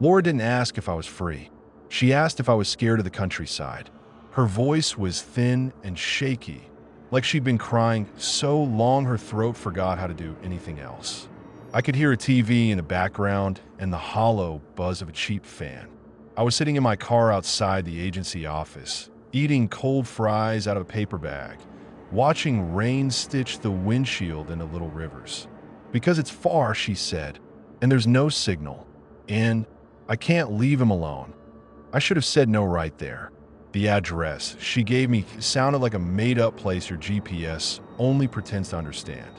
Laura didn't ask if I was free. She asked if I was scared of the countryside. Her voice was thin and shaky, like she'd been crying so long her throat forgot how to do anything else. I could hear a TV in the background and the hollow buzz of a cheap fan. I was sitting in my car outside the agency office, eating cold fries out of a paper bag, watching rain stitch the windshield into little rivers. Because it's far, she said, and there's no signal, and I can't leave him alone. I should have said no right there. The address she gave me sounded like a made-up place your GPS only pretends to understand.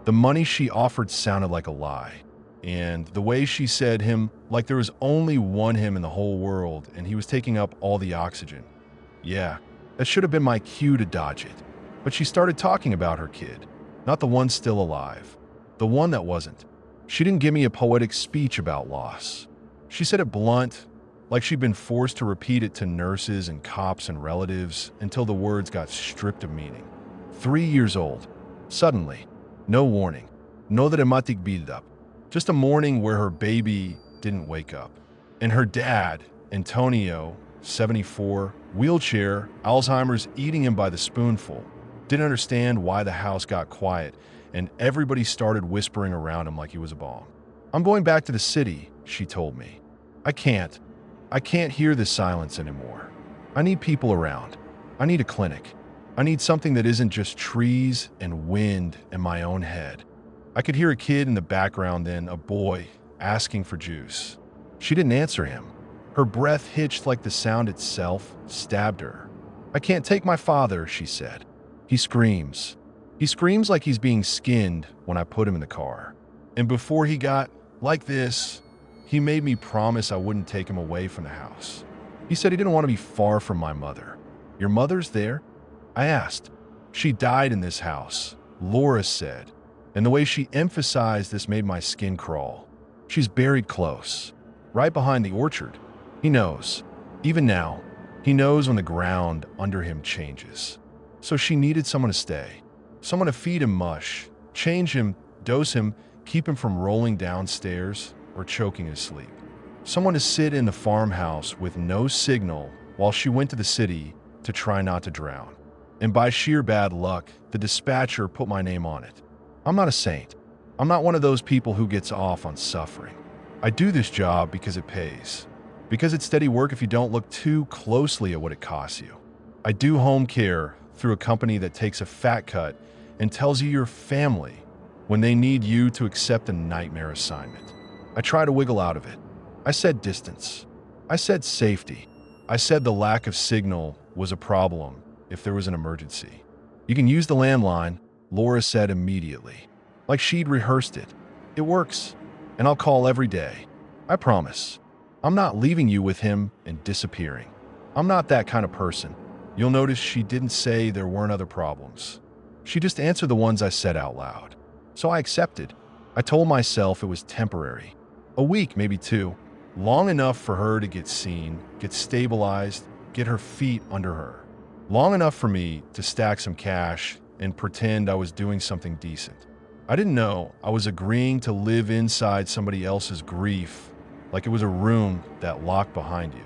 The money she offered sounded like a lie. And the way she said him, like there was only one him in the whole world and he was taking up all the oxygen. Yeah, that should have been my cue to dodge it. But she started talking about her kid, not the one still alive, the one that wasn't. She didn't give me a poetic speech about loss. She said it blunt, like she'd been forced to repeat it to nurses and cops and relatives until the words got stripped of meaning. 3 years old. Suddenly. No warning. No dramatic build-up. Just a morning where her baby didn't wake up. And her dad, Antonio, 74, wheelchair, Alzheimer's eating him by the spoonful, didn't understand why the house got quiet and everybody started whispering around him like he was a bomb. I'm going back to the city, she told me. I can't hear this silence anymore. I need people around. I need a clinic. I need something that isn't just trees and wind and my own head. I could hear a kid in the background then, a boy, asking for juice. She didn't answer him. Her breath hitched like the sound itself stabbed her. I can't take my father, she said. He screams. He screams like he's being skinned when I put him in the car. And before he got like this, he made me promise I wouldn't take him away from the house. He said he didn't want to be far from my mother. Your mother's there? I asked. She died in this house, Laura said. And the way she emphasized this made my skin crawl. She's buried close, right behind the orchard. He knows. Even now, he knows when the ground under him changes. So she needed someone to stay. Someone to feed him mush, change him, dose him, keep him from rolling downstairs or choking his sleep. Someone to sit in the farmhouse with no signal while she went to the city to try not to drown. And by sheer bad luck, the dispatcher put my name on it. I'm not a saint. I'm not one of those people who gets off on suffering. I do this job because it pays. Because it's steady work if you don't look too closely at what it costs you. I do home care through a company that takes a fat cut and tells you you're family when they need you to accept a nightmare assignment. I try to wiggle out of it. I said distance. I said safety. I said the lack of signal was a problem if there was an emergency. You can use the landline, Laura said immediately, like she'd rehearsed it. It works, and I'll call every day. I promise. I'm not leaving you with him and disappearing. I'm not that kind of person. You'll notice she didn't say there weren't other problems. She just answered the ones I said out loud. So I accepted. I told myself it was temporary. A week, maybe 2. Long enough for her to get seen, get stabilized, get her feet under her. Long enough for me to stack some cash and pretend I was doing something decent. I didn't know I was agreeing to live inside somebody else's grief, like it was a room that locked behind you.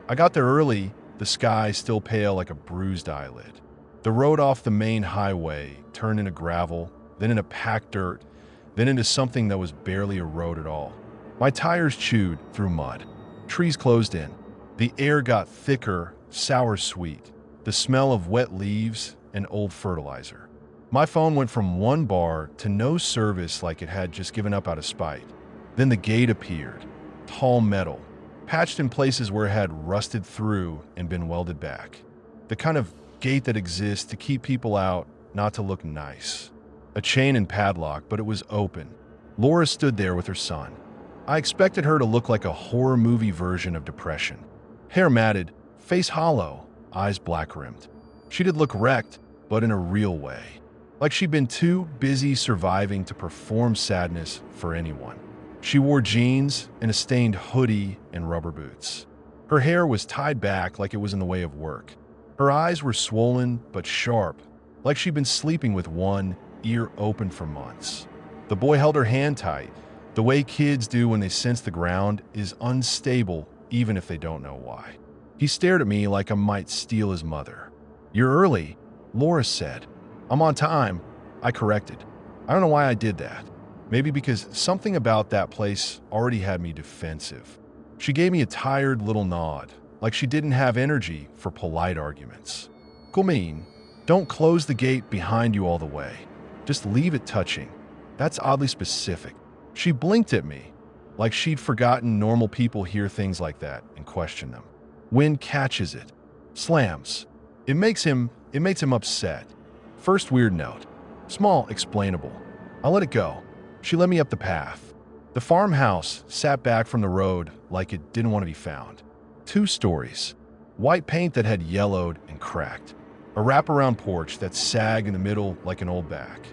I got there early, the sky still pale like a bruised eyelid. The road off the main highway turned into gravel, then into packed dirt, then into something that was barely a road at all. My tires chewed through mud. Trees closed in. The air got thicker, sour-sweet. The smell of wet leaves and old fertilizer. My phone went from one bar to no service like it had just given up out of spite. Then the gate appeared, tall metal, patched in places where it had rusted through and been welded back. The kind of gate that exists to keep people out, not to look nice. A chain and padlock, but it was open. Laura stood there with her son. I expected her to look like a horror movie version of depression. Hair matted, face hollow, eyes black-rimmed. She did look wrecked, but in a real way. Like she'd been too busy surviving to perform sadness for anyone. She wore jeans and a stained hoodie and rubber boots. Her hair was tied back like it was in the way of work. Her eyes were swollen but sharp, like she'd been sleeping with one ear open for months. The boy held her hand tight, The way kids do when they sense the ground is unstable even if they don't know why. He stared at me like I might steal his mother. "You're early," Laura said. "I'm on time," I corrected. I don't know why I did that. Maybe because something about that place already had me defensive. She gave me a tired little nod, like she didn't have energy for polite arguments. "Kumin, don't close the gate behind you all the way. Just leave it touching. That's oddly specific." She blinked at me, like she'd forgotten normal people hear things like that and question them. Wind catches it. Slams. It makes him upset. First weird note. Small, explainable. I let it go. She led me up the path. The farmhouse sat back from the road like it didn't want to be found. 2 stories. White paint that had yellowed and cracked. A wraparound porch that sagged in the middle like an old back.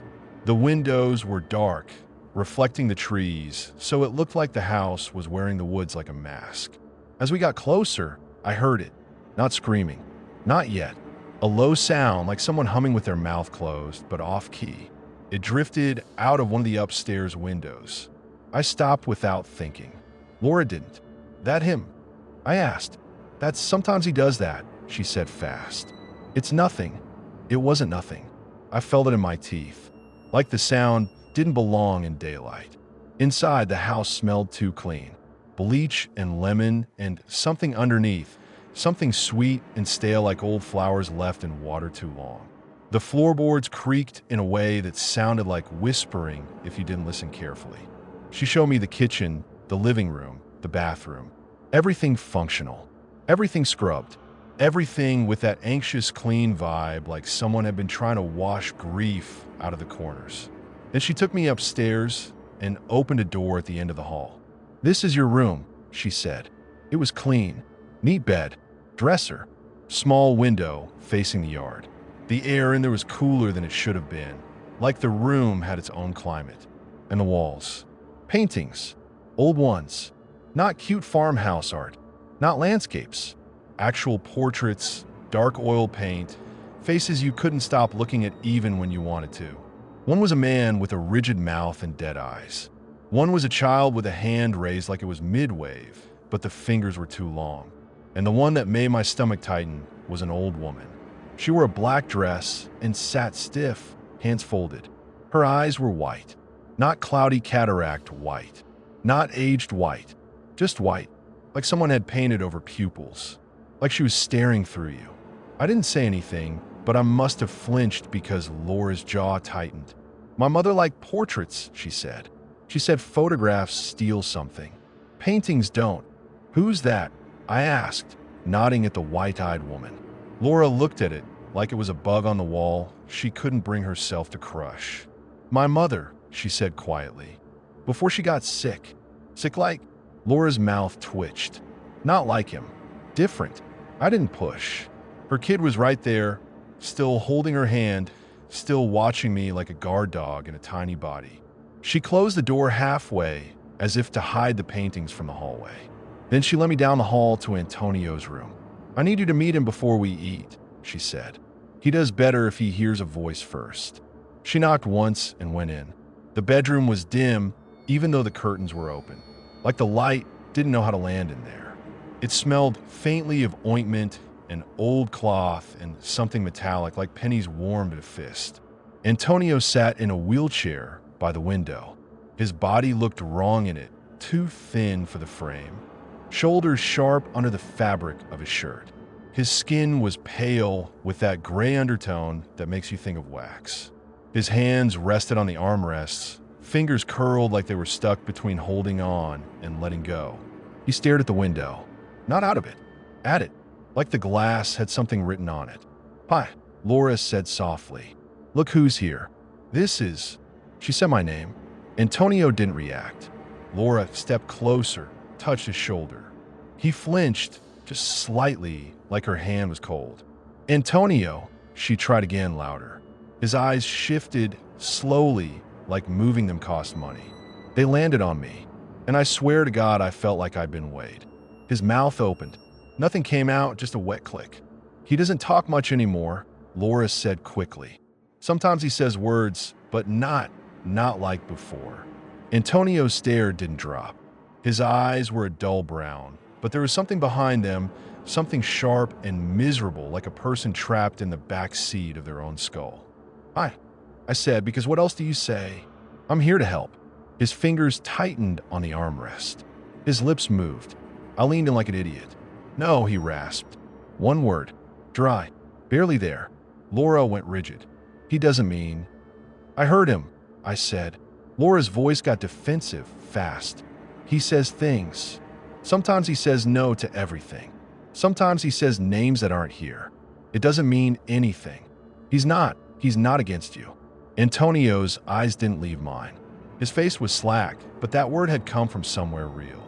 The windows were dark, reflecting the trees, so it looked like the house was wearing the woods like a mask. As we got closer, I heard it. Not screaming. Not yet. A low sound like someone humming with their mouth closed, but off-key. It drifted out of one of the upstairs windows. I stopped without thinking. Laura didn't. "That him?" I asked. "That's sometimes he does that," she said fast. "It's nothing." It wasn't nothing. I felt it in my teeth. Like the sound didn't belong in daylight. Inside, the house smelled too clean. Bleach and lemon and something underneath. Something sweet and stale like old flowers left in water too long. The floorboards creaked in a way that sounded like whispering if you didn't listen carefully. She showed me the kitchen, the living room, the bathroom. Everything functional. Everything scrubbed. Everything with that anxious, clean vibe like someone had been trying to wash grief out of the corners. Then she took me upstairs and opened a door at the end of the hall. "This is your room," she said. It was clean. Neat bed. Dresser. Small window facing the yard. The air in there was cooler than it should have been, like the room had its own climate. And the walls. Paintings. Old ones. Not cute farmhouse art. Not landscapes. Actual portraits, dark oil paint, faces you couldn't stop looking at even when you wanted to. One was a man with a rigid mouth and dead eyes. One was a child with a hand raised like it was mid-wave, but the fingers were too long. And the one that made my stomach tighten was an old woman. She wore a black dress and sat stiff, hands folded. Her eyes were white. Not cloudy cataract white. Not aged white. Just white, like someone had painted over pupils. Like she was staring through you. I didn't say anything, but I must have flinched because Laura's jaw tightened. "My mother liked portraits," she said. She said photographs steal something. Paintings don't. "Who's that?" I asked, nodding at the white-eyed woman. Laura looked at it like it was a bug on the wall she couldn't bring herself to crush. "My mother," she said quietly. "Before she got sick." "Sick like?" Laura's mouth twitched. "Not like him. Different." I didn't push. Her kid was right there, still holding her hand, still watching me like a guard dog in a tiny body. She closed the door halfway, as if to hide the paintings from the hallway. Then she led me down the hall to Antonio's room. "I need you to meet him before we eat," she said. "He does better if he hears a voice first." She knocked once and went in. The bedroom was dim, even though the curtains were open. Like the light didn't know how to land in there. It smelled faintly of ointment and old cloth and something metallic like pennies warmed at a fist. Antonio sat in a wheelchair by the window. His body looked wrong in it, too thin for the frame. Shoulders sharp under the fabric of his shirt. His skin was pale with that gray undertone that makes you think of wax. His hands rested on the armrests, fingers curled like they were stuck between holding on and letting go. He stared at the window. Not out of it. At it. Like the glass had something written on it. "Hi," Laura said softly. "Look who's here." "This is..." She said my name. Antonio didn't react. Laura stepped closer, touched his shoulder. He flinched, just slightly, like her hand was cold. "Antonio," she tried again louder. His eyes shifted slowly, like moving them cost money. They landed on me, and I swear to God I felt like I'd been weighed. His mouth opened. Nothing came out, just a wet click. "He doesn't talk much anymore," Laura said quickly. "Sometimes he says words, but not like before." Antonio's stare didn't drop. His eyes were a dull brown, but there was something behind them, something sharp and miserable, like a person trapped in the back seat of their own skull. I said, because what else do you say? I'm here to help. His fingers tightened on the armrest. His lips moved. I leaned in like an idiot. No, he rasped. One word. Dry. Barely there. Laura went rigid. He doesn't mean... I heard him, I said. Laura's voice got defensive, fast. He says things. Sometimes he says no to everything. Sometimes he says names that aren't here. It doesn't mean anything. He's not against you. Antonio's eyes didn't leave mine. His face was slack, but that word had come from somewhere real.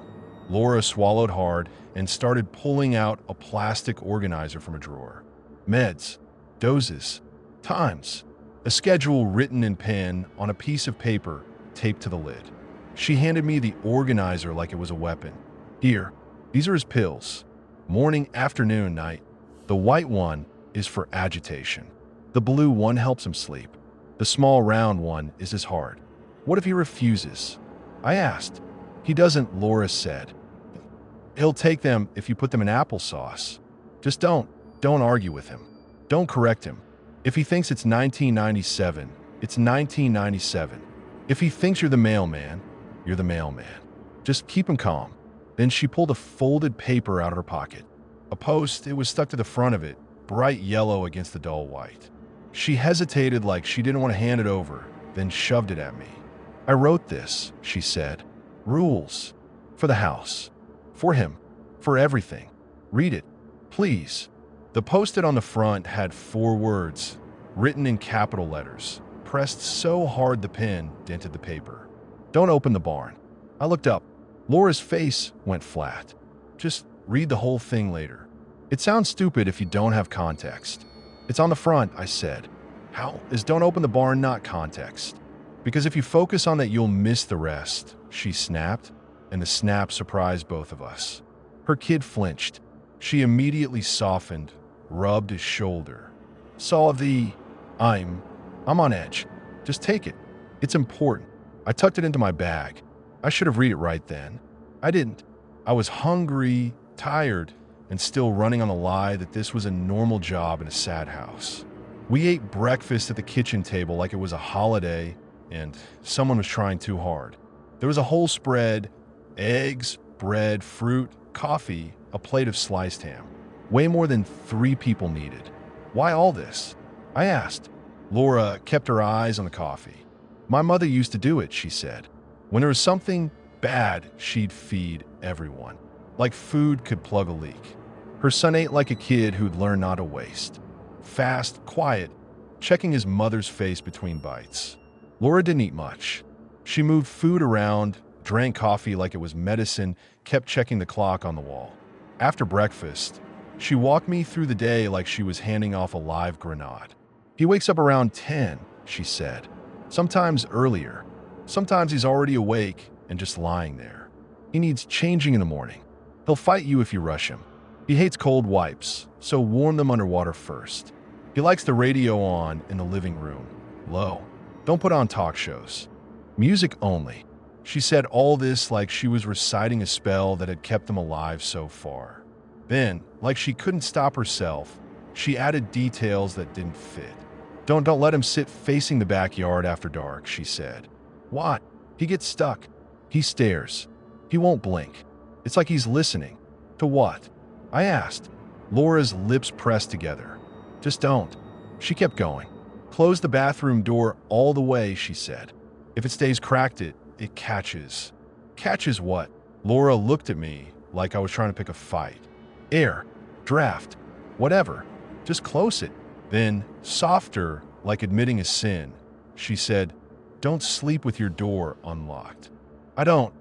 Laura swallowed hard and started pulling out a plastic organizer from a drawer. Meds, doses, times, a schedule written in pen on a piece of paper taped to the lid. She handed me the organizer like it was a weapon. Here, these are his pills. Morning, afternoon, night. The white one is for agitation. The blue one helps him sleep. The small round one is his heart. What if he refuses? I asked. He doesn't, Laura said. He'll take them if you put them in applesauce. Just don't argue with him. Don't correct him. If he thinks it's 1997, it's 1997. If he thinks you're the mailman, you're the mailman. Just keep him calm. Then she pulled a folded paper out of her pocket. A post, it was stuck to the front of it, bright yellow against the dull white. She hesitated like she didn't want to hand it over, then shoved it at me. I wrote this, she said. Rules. For the house. For him. For everything. Read it. Please. The post-it on the front had 4 words, written in capital letters, pressed so hard the pen dented the paper. Don't open the barn. I looked up. Laura's face went flat. Just read the whole thing later. It sounds stupid if you don't have context. It's on the front, I said. How is don't open the barn not context? Because if you focus on that, you'll miss the rest, she snapped, and the snap surprised both of us. Her kid flinched. She immediately softened, rubbed his shoulder. Saw the, I'm on edge. Just take it. It's important. I tucked it into my bag. I should have read it right then. I didn't. I was hungry, tired, and still running on the lie that this was a normal job in a sad house. We ate breakfast at the kitchen table like it was a holiday, and someone was trying too hard. There was a whole spread, eggs, bread, fruit, coffee, a plate of sliced ham. Way more than 3 people needed. Why all this? I asked. Laura kept her eyes on the coffee. My mother used to do it, she said. When there was something bad, she'd feed everyone. Like food could plug a leak. Her son ate like a kid who'd learned not to waste. Fast, quiet, checking his mother's face between bites. Laura didn't eat much. She moved food around, drank coffee like it was medicine, kept checking the clock on the wall. After breakfast, she walked me through the day like she was handing off a live grenade. He wakes up around 10, she said. Sometimes earlier. Sometimes he's already awake and just lying there. He needs changing in the morning. He'll fight you if you rush him. He hates cold wipes, so warm them underwater first. He likes the radio on in the living room. Low. Don't put on talk shows. Music only. She said all this like she was reciting a spell that had kept them alive so far. Then, like she couldn't stop herself, she added details that didn't fit. Don't let him sit facing the backyard after dark, she said. What? He gets stuck. He stares. He won't blink. It's like he's listening. To what? I asked. Laura's lips pressed together. Just don't. She kept going. Close the bathroom door all the way, she said. If it stays cracked, it catches. Catches what? Laura looked at me like I was trying to pick a fight. Air. Draft. Whatever. Just close it. Then, softer, like admitting a sin, she said, don't sleep with your door unlocked. I don't,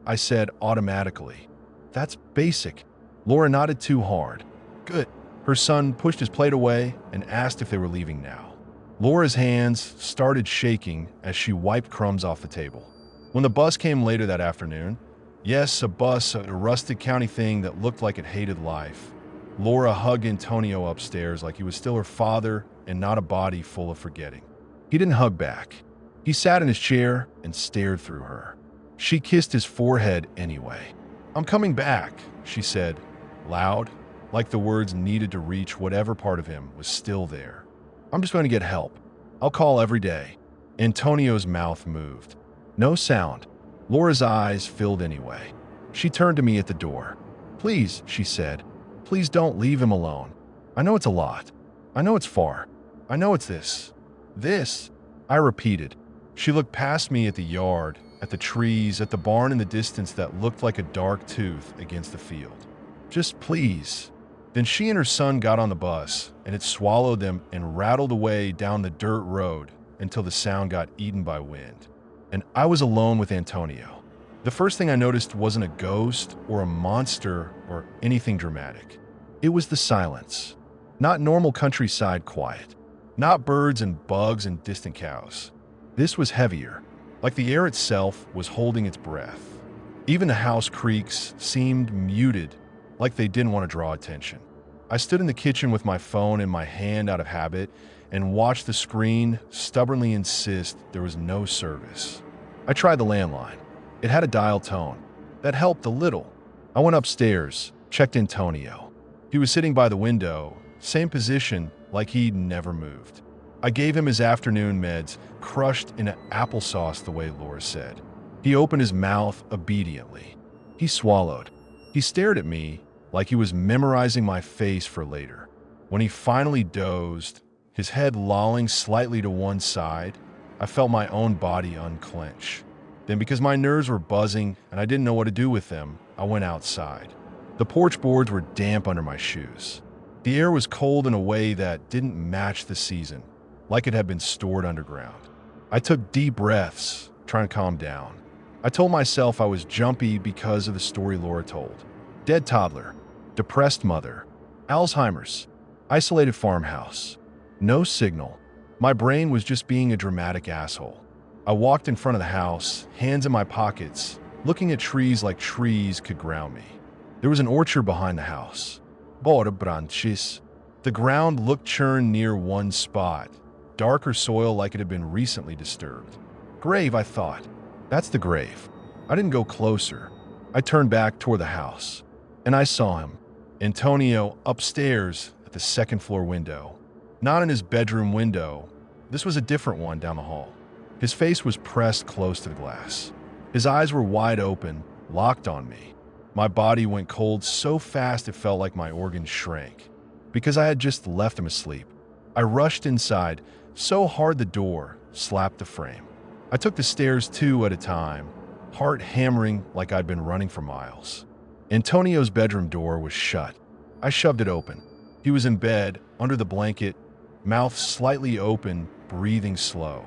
I said automatically. That's basic. Laura nodded too hard. Good. Her son pushed his plate away and asked if they were leaving now. Laura's hands started shaking as she wiped crumbs off the table. When the bus came later that afternoon, yes, a bus, a rustic county thing that looked like it hated life, Laura hugged Antonio upstairs like he was still her father and not a body full of forgetting. He didn't hug back. He sat in his chair and stared through her. She kissed his forehead anyway. "I'm coming back," she said, loud, like the words needed to reach whatever part of him was still there. "I'm just going to get help. I'll call every day." Antonio's mouth moved. No sound. Laura's eyes filled anyway. She turned to me at the door. "Please," she said, "please don't leave him alone. I know it's a lot. I know it's far. I know it's this. This," I repeated. She looked past me at the yard, at the trees, at the barn in the distance that looked like a dark tooth against the field. "Just please." Then she and her son got on the bus, and it swallowed them and rattled away down the dirt road until the sound got eaten by wind. And I was alone with Antonio. The first thing I noticed wasn't a ghost or a monster or anything dramatic. It was the silence. Not normal countryside quiet. Not birds and bugs and distant cows. This was heavier, like the air itself was holding its breath. Even the house creaks seemed muted, like they didn't want to draw attention. I stood in the kitchen with my phone in my hand out of habit and watched the screen stubbornly insist there was no service. I tried the landline. It had a dial tone. That helped a little. I went upstairs, checked Antonio. He was sitting by the window, same position, like he'd never moved. I gave him his afternoon meds, crushed in applesauce the way Laura said. He opened his mouth obediently. He swallowed. He stared at me like he was memorizing my face for later. When he finally dozed, his head lolling slightly to one side, I felt my own body unclench. Then, because my nerves were buzzing and I didn't know what to do with them, I went outside. The porch boards were damp under my shoes. The air was cold in a way that didn't match the season, like it had been stored underground. I took deep breaths, trying to calm down. I told myself I was jumpy because of the story Laura told. Dead toddler, depressed mother, Alzheimer's, isolated farmhouse. No signal. My brain was just being a dramatic asshole. I walked in front of the house, hands in my pockets, looking at trees like trees could ground me. There was an orchard behind the house. Border branches. The ground looked churned near one spot, darker soil like it had been recently disturbed. Grave, I thought. That's the grave. I didn't go closer. I turned back toward the house, and I saw him, Antonio, upstairs at the second floor window. Not in his bedroom window. This was a different one down the hall. His face was pressed close to the glass. His eyes were wide open, locked on me. My body went cold so fast it felt like my organs shrank. Because I had just left him asleep. I rushed inside, so hard the door slapped the frame. I took the stairs 2 at a time, heart hammering like I'd been running for miles. Antonio's bedroom door was shut. I shoved it open. He was in bed, under the blanket, mouth slightly open, breathing slow.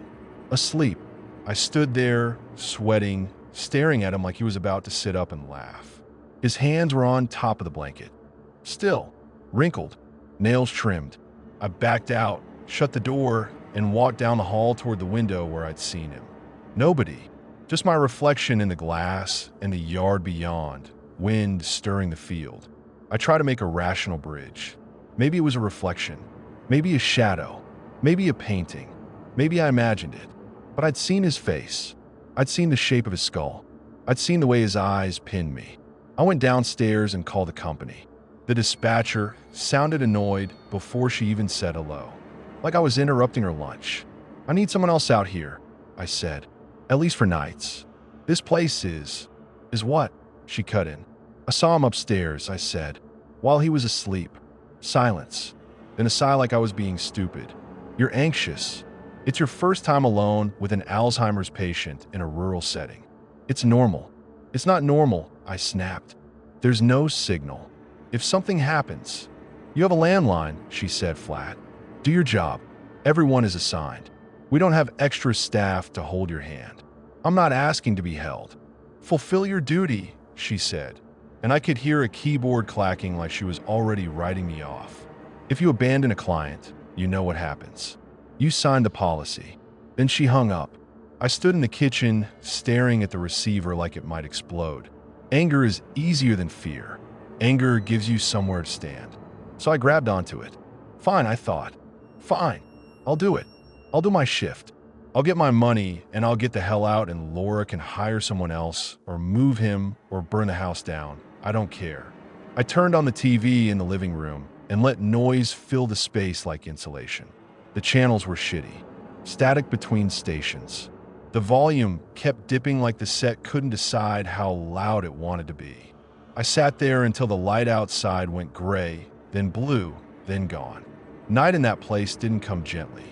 Asleep. I stood there, sweating, staring at him like he was about to sit up and laugh. His hands were on top of the blanket. Still, wrinkled, nails trimmed. I backed out, shut the door, and walked down the hall toward the window where I'd seen him. Nobody. Just my reflection in the glass and the yard beyond, wind stirring the field. I tried to make a rational bridge. Maybe it was a reflection. Maybe a shadow. Maybe a painting. Maybe I imagined it. But I'd seen his face. I'd seen the shape of his skull. I'd seen the way his eyes pinned me. I went downstairs and called the company. The dispatcher sounded annoyed before she even said hello, like I was interrupting her lunch. "I need someone else out here," I said. "At least for nights." "This place is what?" She cut in. "I saw him upstairs," I said, while he was asleep. Silence. Then a sigh like I was being stupid. "You're anxious. It's your first time alone with an Alzheimer's patient in a rural setting. It's normal." "It's not normal," I snapped. "There's no signal. If something happens..." "You have a landline," she said flat. "Do your job. Everyone is assigned. We don't have extra staff to hold your hand. I'm not asking to be held. Fulfill your duty," she said, and I could hear a keyboard clacking like she was already writing me off. "If you abandon a client, you know what happens. You signed the policy." Then she hung up. I stood in the kitchen, staring at the receiver like it might explode. Anger is easier than fear. Anger gives you somewhere to stand. So I grabbed onto it. Fine, I thought. Fine. I'll do it. I'll do my shift. I'll get my money and I'll get the hell out and Laura can hire someone else or move him or burn the house down. I don't care. I turned on the TV in the living room and let noise fill the space like insulation. The channels were shitty. Static between stations. The volume kept dipping like the set couldn't decide how loud it wanted to be. I sat there until the light outside went gray, then blue, then gone. Night in that place didn't come gently.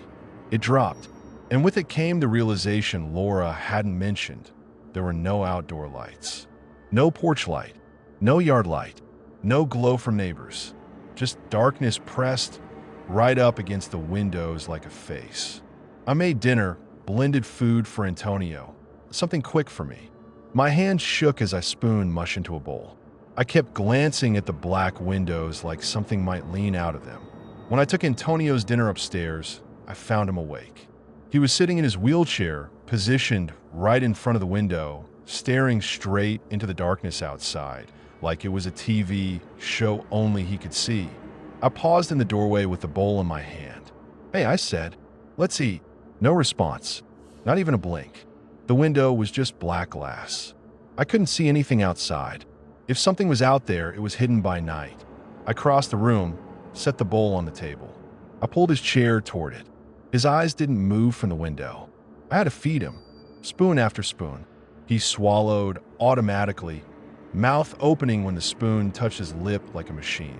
It dropped, and with it came the realization Laura hadn't mentioned. There were no outdoor lights. No porch light. No yard light. No glow from neighbors. Just darkness pressed right up against the windows like a face. I made dinner, blended food for Antonio, something quick for me. My hand shook as I spooned mush into a bowl. I kept glancing at the black windows like something might lean out of them. When I took Antonio's dinner upstairs, I found him awake. He was sitting in his wheelchair, positioned right in front of the window, staring straight into the darkness outside, like it was a TV show only he could see. I paused in the doorway with the bowl in my hand. "Hey," I said, "let's eat." No response, not even a blink. The window was just black glass. I couldn't see anything outside. If something was out there, it was hidden by night. I crossed the room, set the bowl on the table. I pulled his chair toward it. His eyes didn't move from the window. I had to feed him, spoon after spoon. He swallowed automatically, mouth opening when the spoon touched his lip like a machine.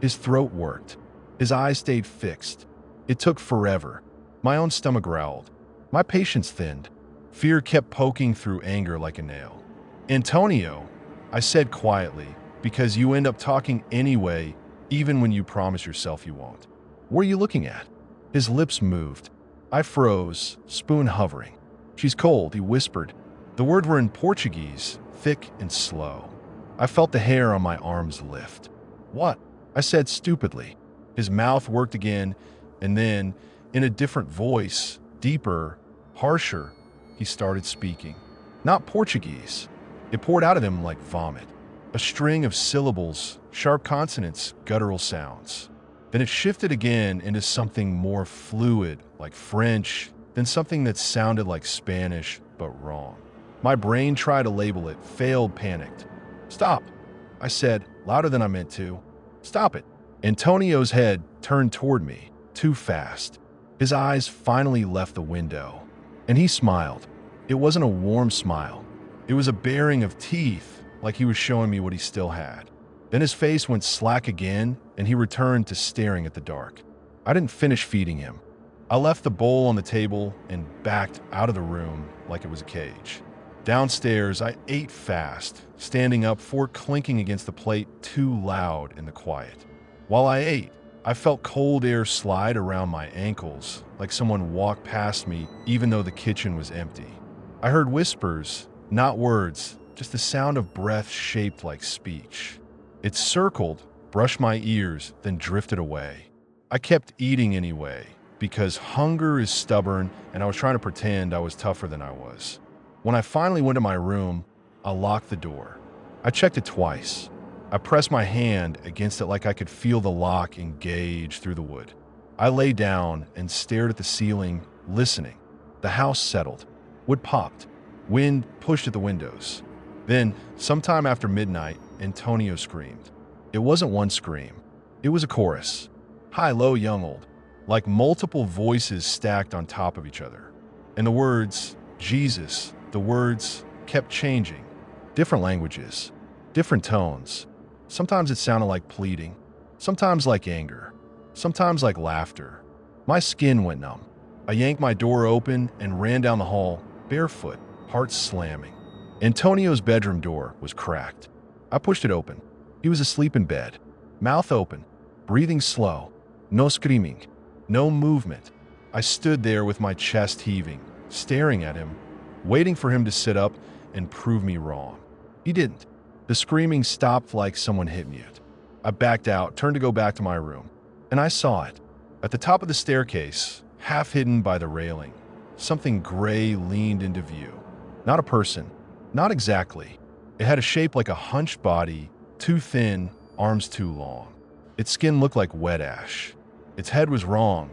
His throat worked. His eyes stayed fixed. It took forever. My own stomach growled. My patience thinned. Fear kept poking through anger like a nail. "Antonio," I said quietly, "because you end up talking anyway, even when you promise yourself you won't. What are you looking at?" His lips moved. I froze, spoon hovering. "She's cold," he whispered. The words were in Portuguese, thick and slow. I felt the hair on my arms lift. "What?" I said stupidly. His mouth worked again, and then, in a different voice, deeper, harsher, he started speaking. Not Portuguese. It poured out of him like vomit. A string of syllables, sharp consonants, guttural sounds. Then it shifted again into something more fluid, like French, then something that sounded like Spanish, but wrong. My brain tried to label it, failed, panicked. "Stop," I said, louder than I meant to. "Stop it." Antonio's head turned toward me, too fast. His eyes finally left the window, and he smiled. It wasn't a warm smile. It was a baring of teeth, like he was showing me what he still had. Then his face went slack again, and he returned to staring at the dark. I didn't finish feeding him. I left the bowl on the table and backed out of the room like it was a cage. Downstairs, I ate fast, standing up, fork clinking against the plate too loud in the quiet. While I ate, I felt cold air slide around my ankles, like someone walked past me even though the kitchen was empty. I heard whispers, not words, just the sound of breath shaped like speech. It circled, brushed my ears, then drifted away. I kept eating anyway, because hunger is stubborn and I was trying to pretend I was tougher than I was. When I finally went to my room, I locked the door. I checked it twice. I pressed my hand against it like I could feel the lock engage through the wood. I lay down and stared at the ceiling, listening. The house settled. Wood popped. Wind pushed at the windows. Then, sometime after midnight, Antonio screamed. It wasn't one scream. It was a chorus. High, low, young, old. Like multiple voices stacked on top of each other. And the words, Jesus, the words kept changing. Different languages. Different tones. Sometimes it sounded like pleading. Sometimes like anger. Sometimes like laughter. My skin went numb. I yanked my door open and ran down the hall, barefoot, heart slamming. Antonio's bedroom door was cracked. I pushed it open. He was asleep in bed, mouth open, breathing slow, no screaming, no movement. I stood there with my chest heaving, staring at him, waiting for him to sit up and prove me wrong. He didn't. The screaming stopped like someone hit mute. I backed out, turned to go back to my room, and I saw it. At the top of the staircase, half hidden by the railing, something gray leaned into view. Not a person. Not exactly. It had a shape like a hunched body, too thin, arms too long. Its skin looked like wet ash. Its head was wrong,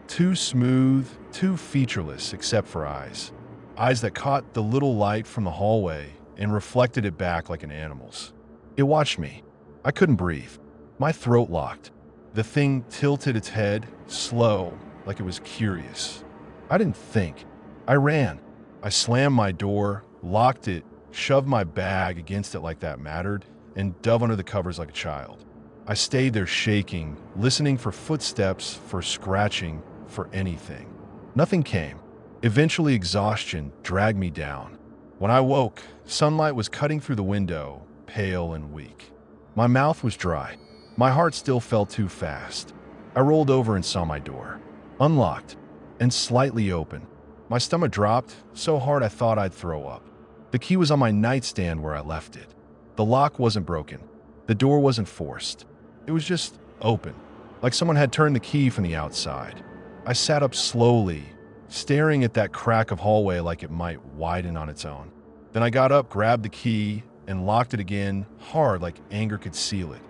Too smooth, too featureless except for eyes. Eyes that caught the little light from the hallway and reflected it back like an animal's. It watched me. I couldn't breathe. My throat locked. The thing tilted its head, slow, like it was curious. I didn't think. I ran. I slammed my door, locked it, shoved my bag against it like that mattered, and dove under the covers like a child. I stayed there shaking, listening for footsteps, for scratching, for anything. Nothing came. Eventually, exhaustion dragged me down. When I woke, sunlight was cutting through the window, pale and weak. My mouth was dry. My heart still felt too fast. I rolled over and saw my door. Unlocked and slightly open. My stomach dropped so hard I thought I'd throw up. The key was on my nightstand where I left it. The lock wasn't broken. The door wasn't forced. It was just open, like someone had turned the key from the outside. I sat up slowly, staring at that crack of hallway like it might widen on its own. Then I got up, grabbed the key, and locked it again, hard like anger could seal it.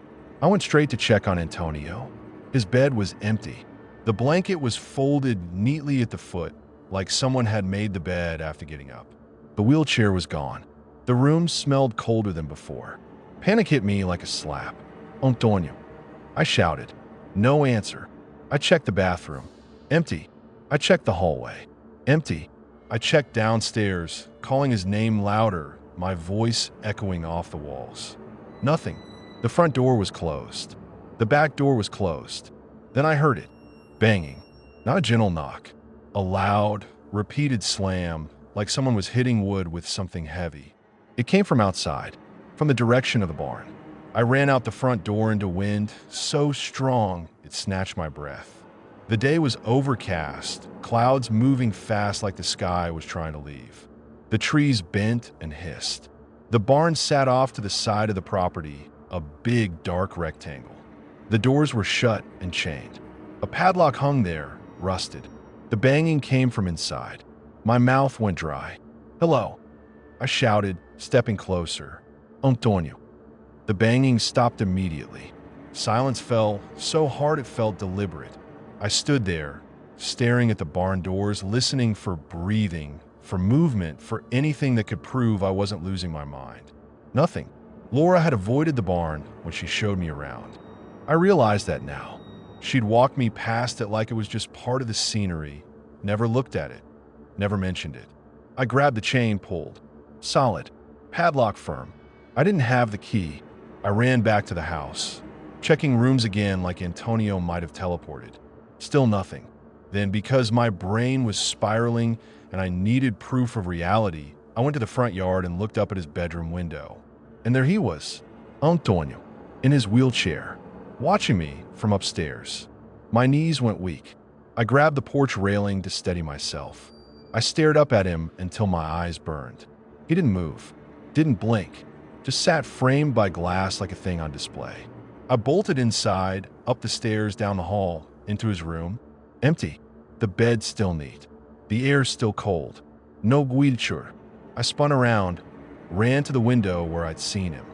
I went straight to check on Antonio. His bed was empty. The blanket was folded neatly at the foot, like someone had made the bed after getting up. The wheelchair was gone. The room smelled colder than before. Panic hit me like a slap. Antonio. I shouted. No answer. I checked the bathroom. Empty. I checked the hallway. Empty. I checked downstairs, calling his name louder, my voice echoing off the walls. Nothing. The front door was closed. The back door was closed. Then I heard it. Banging. Not a gentle knock. A loud, repeated slam, like someone was hitting wood with something heavy. It came from outside, from the direction of the barn. I ran out the front door into wind, so strong it snatched my breath. The day was overcast, clouds moving fast like the sky was trying to leave. The trees bent and hissed. The barn sat off to the side of the property, a big dark rectangle. The doors were shut and chained. A padlock hung there, rusted. The banging came from inside. My mouth went dry. Hello, I shouted, stepping closer. Antonio. The banging stopped immediately. Silence fell so hard it felt deliberate. I stood there, staring at the barn doors, listening for breathing, for movement, for anything that could prove I wasn't losing my mind. Nothing. Laura had avoided the barn when she showed me around. I realized that now. She'd walked me past it like it was just part of the scenery, never looked at it, never mentioned it. I grabbed the chain, pulled. Solid. Padlock firm. I didn't have the key. I ran back to the house, checking rooms again like Antonio might have teleported. Still nothing. Then, because my brain was spiraling and I needed proof of reality, I went to the front yard and looked up at his bedroom window. And there he was, Antonio, in his wheelchair, watching me from upstairs. My knees went weak. I grabbed the porch railing to steady myself. I stared up at him until my eyes burned. He didn't move, didn't blink, just sat framed by glass like a thing on display. I bolted inside, up the stairs, down the hall, into his room. Empty. The bed still neat. The air still cold. No wheelchair. I spun around, ran to the window where I'd seen him.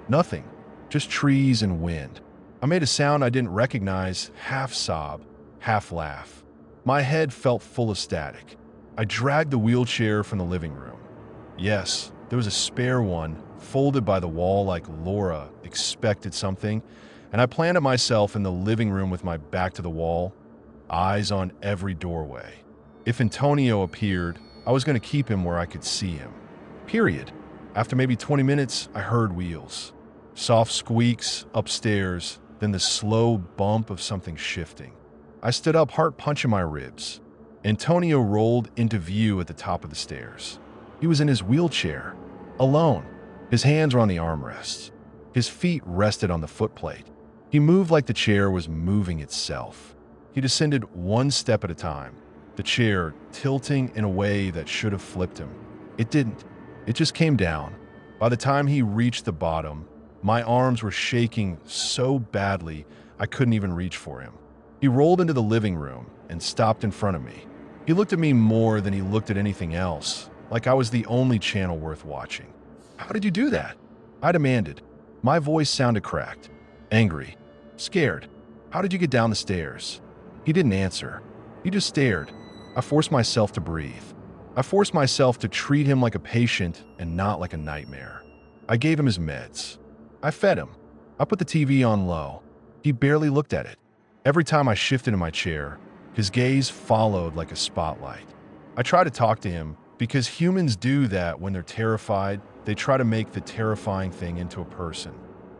Nothing. Just trees and wind. I made a sound I didn't recognize, half sob, half laugh. My head felt full of static. I dragged the wheelchair from the living room. Yes, there was a spare one, folded by the wall like Laura expected something, and I planted myself in the living room with my back to the wall, eyes on every doorway. If Antonio appeared, I was going to keep him where I could see him. Period. After maybe 20 minutes, I heard wheels. Soft squeaks upstairs, then the slow bump of something shifting. I stood up, heart punching my ribs. Antonio rolled into view at the top of the stairs. He was in his wheelchair, alone. His hands were on the armrests. His feet rested on the footplate. He moved like the chair was moving itself. He descended one step at a time, the chair tilting in a way that should have flipped him. It didn't. It just came down. By the time he reached the bottom, my arms were shaking so badly I couldn't even reach for him. He rolled into the living room and stopped in front of me. He looked at me more than he looked at anything else, like I was the only channel worth watching. How did you do that? I demanded. My voice sounded cracked, angry, scared. How did you get down the stairs? He didn't answer. He just stared. I forced myself to breathe. I forced myself to treat him like a patient and not like a nightmare. I gave him his meds. I fed him. I put the TV on low. He barely looked at it. Every time I shifted in my chair, his gaze followed like a spotlight. I tried to talk to him because humans do that when they're terrified. They try to make the terrifying thing into a person.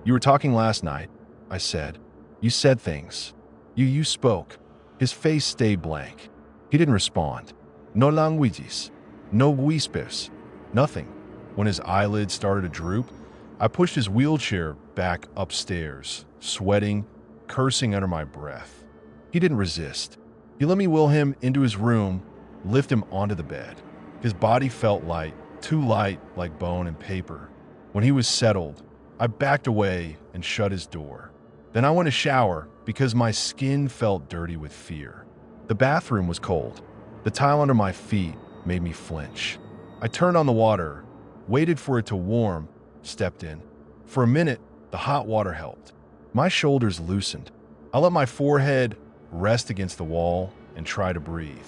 "You were talking last night," I said. "You said things. You spoke." His face stayed blank. He didn't respond. No languages, no whispers, nothing. When his eyelids started to droop, I pushed his wheelchair back upstairs, sweating, cursing under my breath. He didn't resist. He let me wheel him into his room, lift him onto the bed. His body felt light, too light like bone and paper. When he was settled, I backed away and shut his door. Then I went to shower because my skin felt dirty with fear. The bathroom was cold. The tile under my feet made me flinch. I turned on the water, waited for it to warm, stepped in. For a minute, the hot water helped. My shoulders loosened. I let my forehead rest against the wall and try to breathe.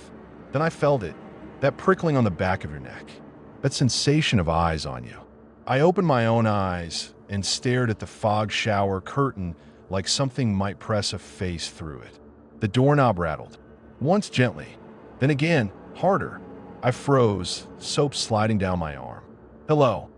Then I felt it, that prickling on the back of your neck, that sensation of eyes on you. I opened my own eyes and stared at the fog shower curtain like something might press a face through it. The doorknob rattled, once gently, then again, harder. I froze, soap sliding down my arm. "Hello."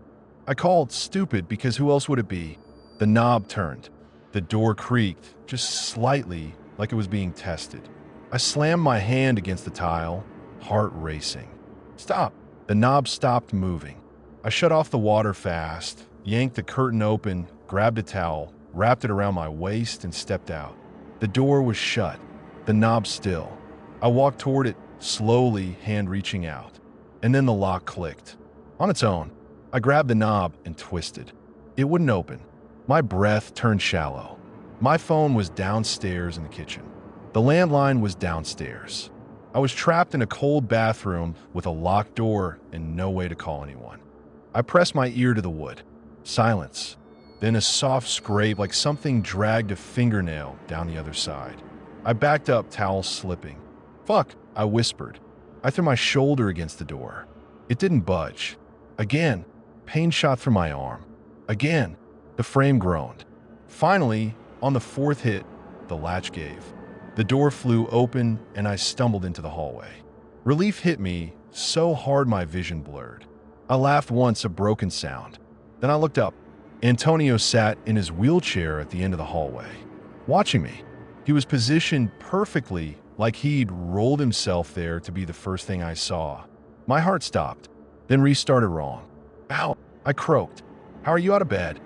I called, stupid, because who else would it be? The knob turned. The door creaked, just slightly, like it was being tested. I slammed my hand against the tile, heart racing. "Stop." The knob stopped moving. I shut off the water fast, yanked the curtain open, grabbed a towel, wrapped it around my waist, and stepped out. The door was shut, the knob still. I walked toward it, slowly, hand reaching out. And then the lock clicked. On its own, I grabbed the knob and twisted. It wouldn't open. My breath turned shallow. My phone was downstairs in the kitchen. The landline was downstairs. I was trapped in a cold bathroom with a locked door and no way to call anyone. I pressed my ear to the wood. Silence. Then a soft scrape like something dragged a fingernail down the other side. I backed up, towel slipping. "Fuck," I whispered. I threw my shoulder against the door. It didn't budge. Again, pain shot through my arm. Again, the frame groaned. Finally, on the fourth hit, the latch gave. The door flew open and I stumbled into the hallway. Relief hit me so hard my vision blurred. I laughed once, a broken sound. Then I looked up. Antonio sat in his wheelchair at the end of the hallway, watching me. He was positioned perfectly, like he'd rolled himself there to be the first thing I saw. My heart stopped, then restarted wrong. "Ow," I croaked. "How are you out of bed?"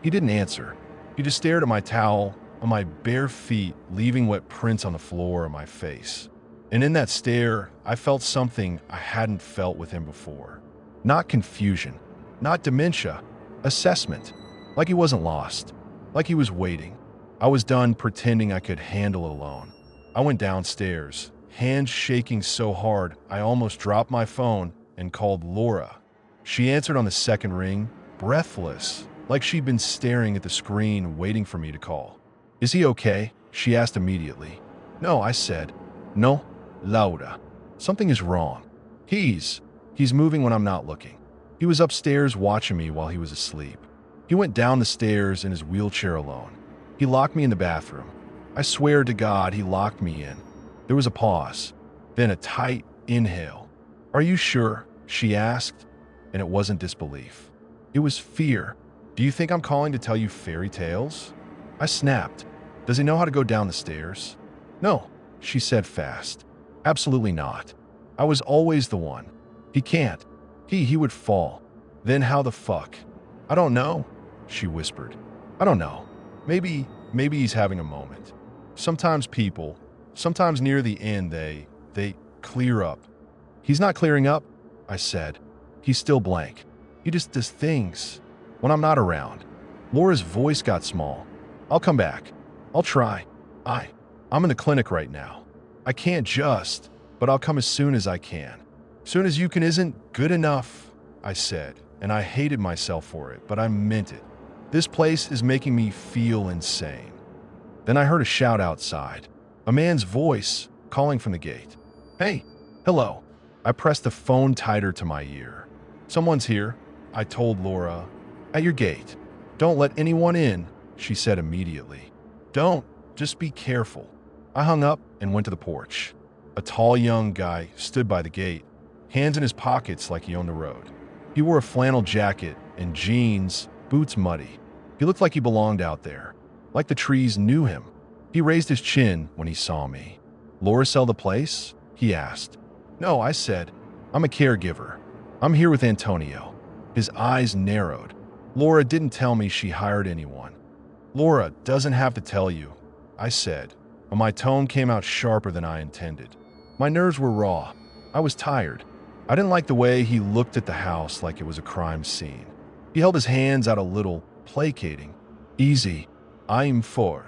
He didn't answer. He just stared at my towel, on my bare feet, leaving wet prints on the floor and my face. And in that stare, I felt something I hadn't felt with him before. Not confusion, not dementia, assessment. Like he wasn't lost, like he was waiting. I was done pretending I could handle it alone. I went downstairs, hands shaking so hard I almost dropped my phone and called Laura. She answered on the second ring, breathless, like she'd been staring at the screen waiting for me to call. "Is he okay?" she asked immediately. "No," I said. "No, Laura. Something is wrong. He's moving when I'm not looking." He was upstairs watching me while he was asleep. He went down the stairs in his wheelchair alone. He locked me in the bathroom. I swear to God, he locked me in. There was a pause, then a tight inhale. "Are you sure?" she asked, and it wasn't disbelief. It was fear. "Do you think I'm calling to tell you fairy tales?" I snapped. "Does he know how to go down the stairs?" "No," she said fast. "Absolutely not. I was always the one. He can't. He would fall. Then how the fuck?" "I don't know," she whispered. "I don't know. Maybe he's having a moment. Sometimes near the end, they clear up." "He's not clearing up," I said. "He's still blank. He just does things when I'm not around." Laura's voice got small. "I'll come back. I'll try. I'm in the clinic right now. I can't just, but I'll come as soon as I can." "Soon as you can isn't good enough," I said, and I hated myself for it, but I meant it. This place is making me feel insane. Then I heard a shout outside, a man's voice calling from the gate. Hey, hello. I pressed the phone tighter to my ear. Someone's here, I told Laura. At your gate. Don't let anyone in, she said immediately. Don't, just be careful. I hung up and went to the porch. A tall young guy stood by the gate, hands in his pockets like he owned the road. He wore a flannel jacket and jeans, boots muddy. He looked like he belonged out there, like the trees knew him. He raised his chin when he saw me. Laura sell the place? He asked. No, I said. I'm a caregiver. I'm here with Antonio. His eyes narrowed. Laura didn't tell me she hired anyone. Laura doesn't have to tell you, I said, but my tone came out sharper than I intended. My nerves were raw. I was tired. I didn't like the way he looked at the house like it was a crime scene. He held his hands out a little, placating. Easy. I'm Thor.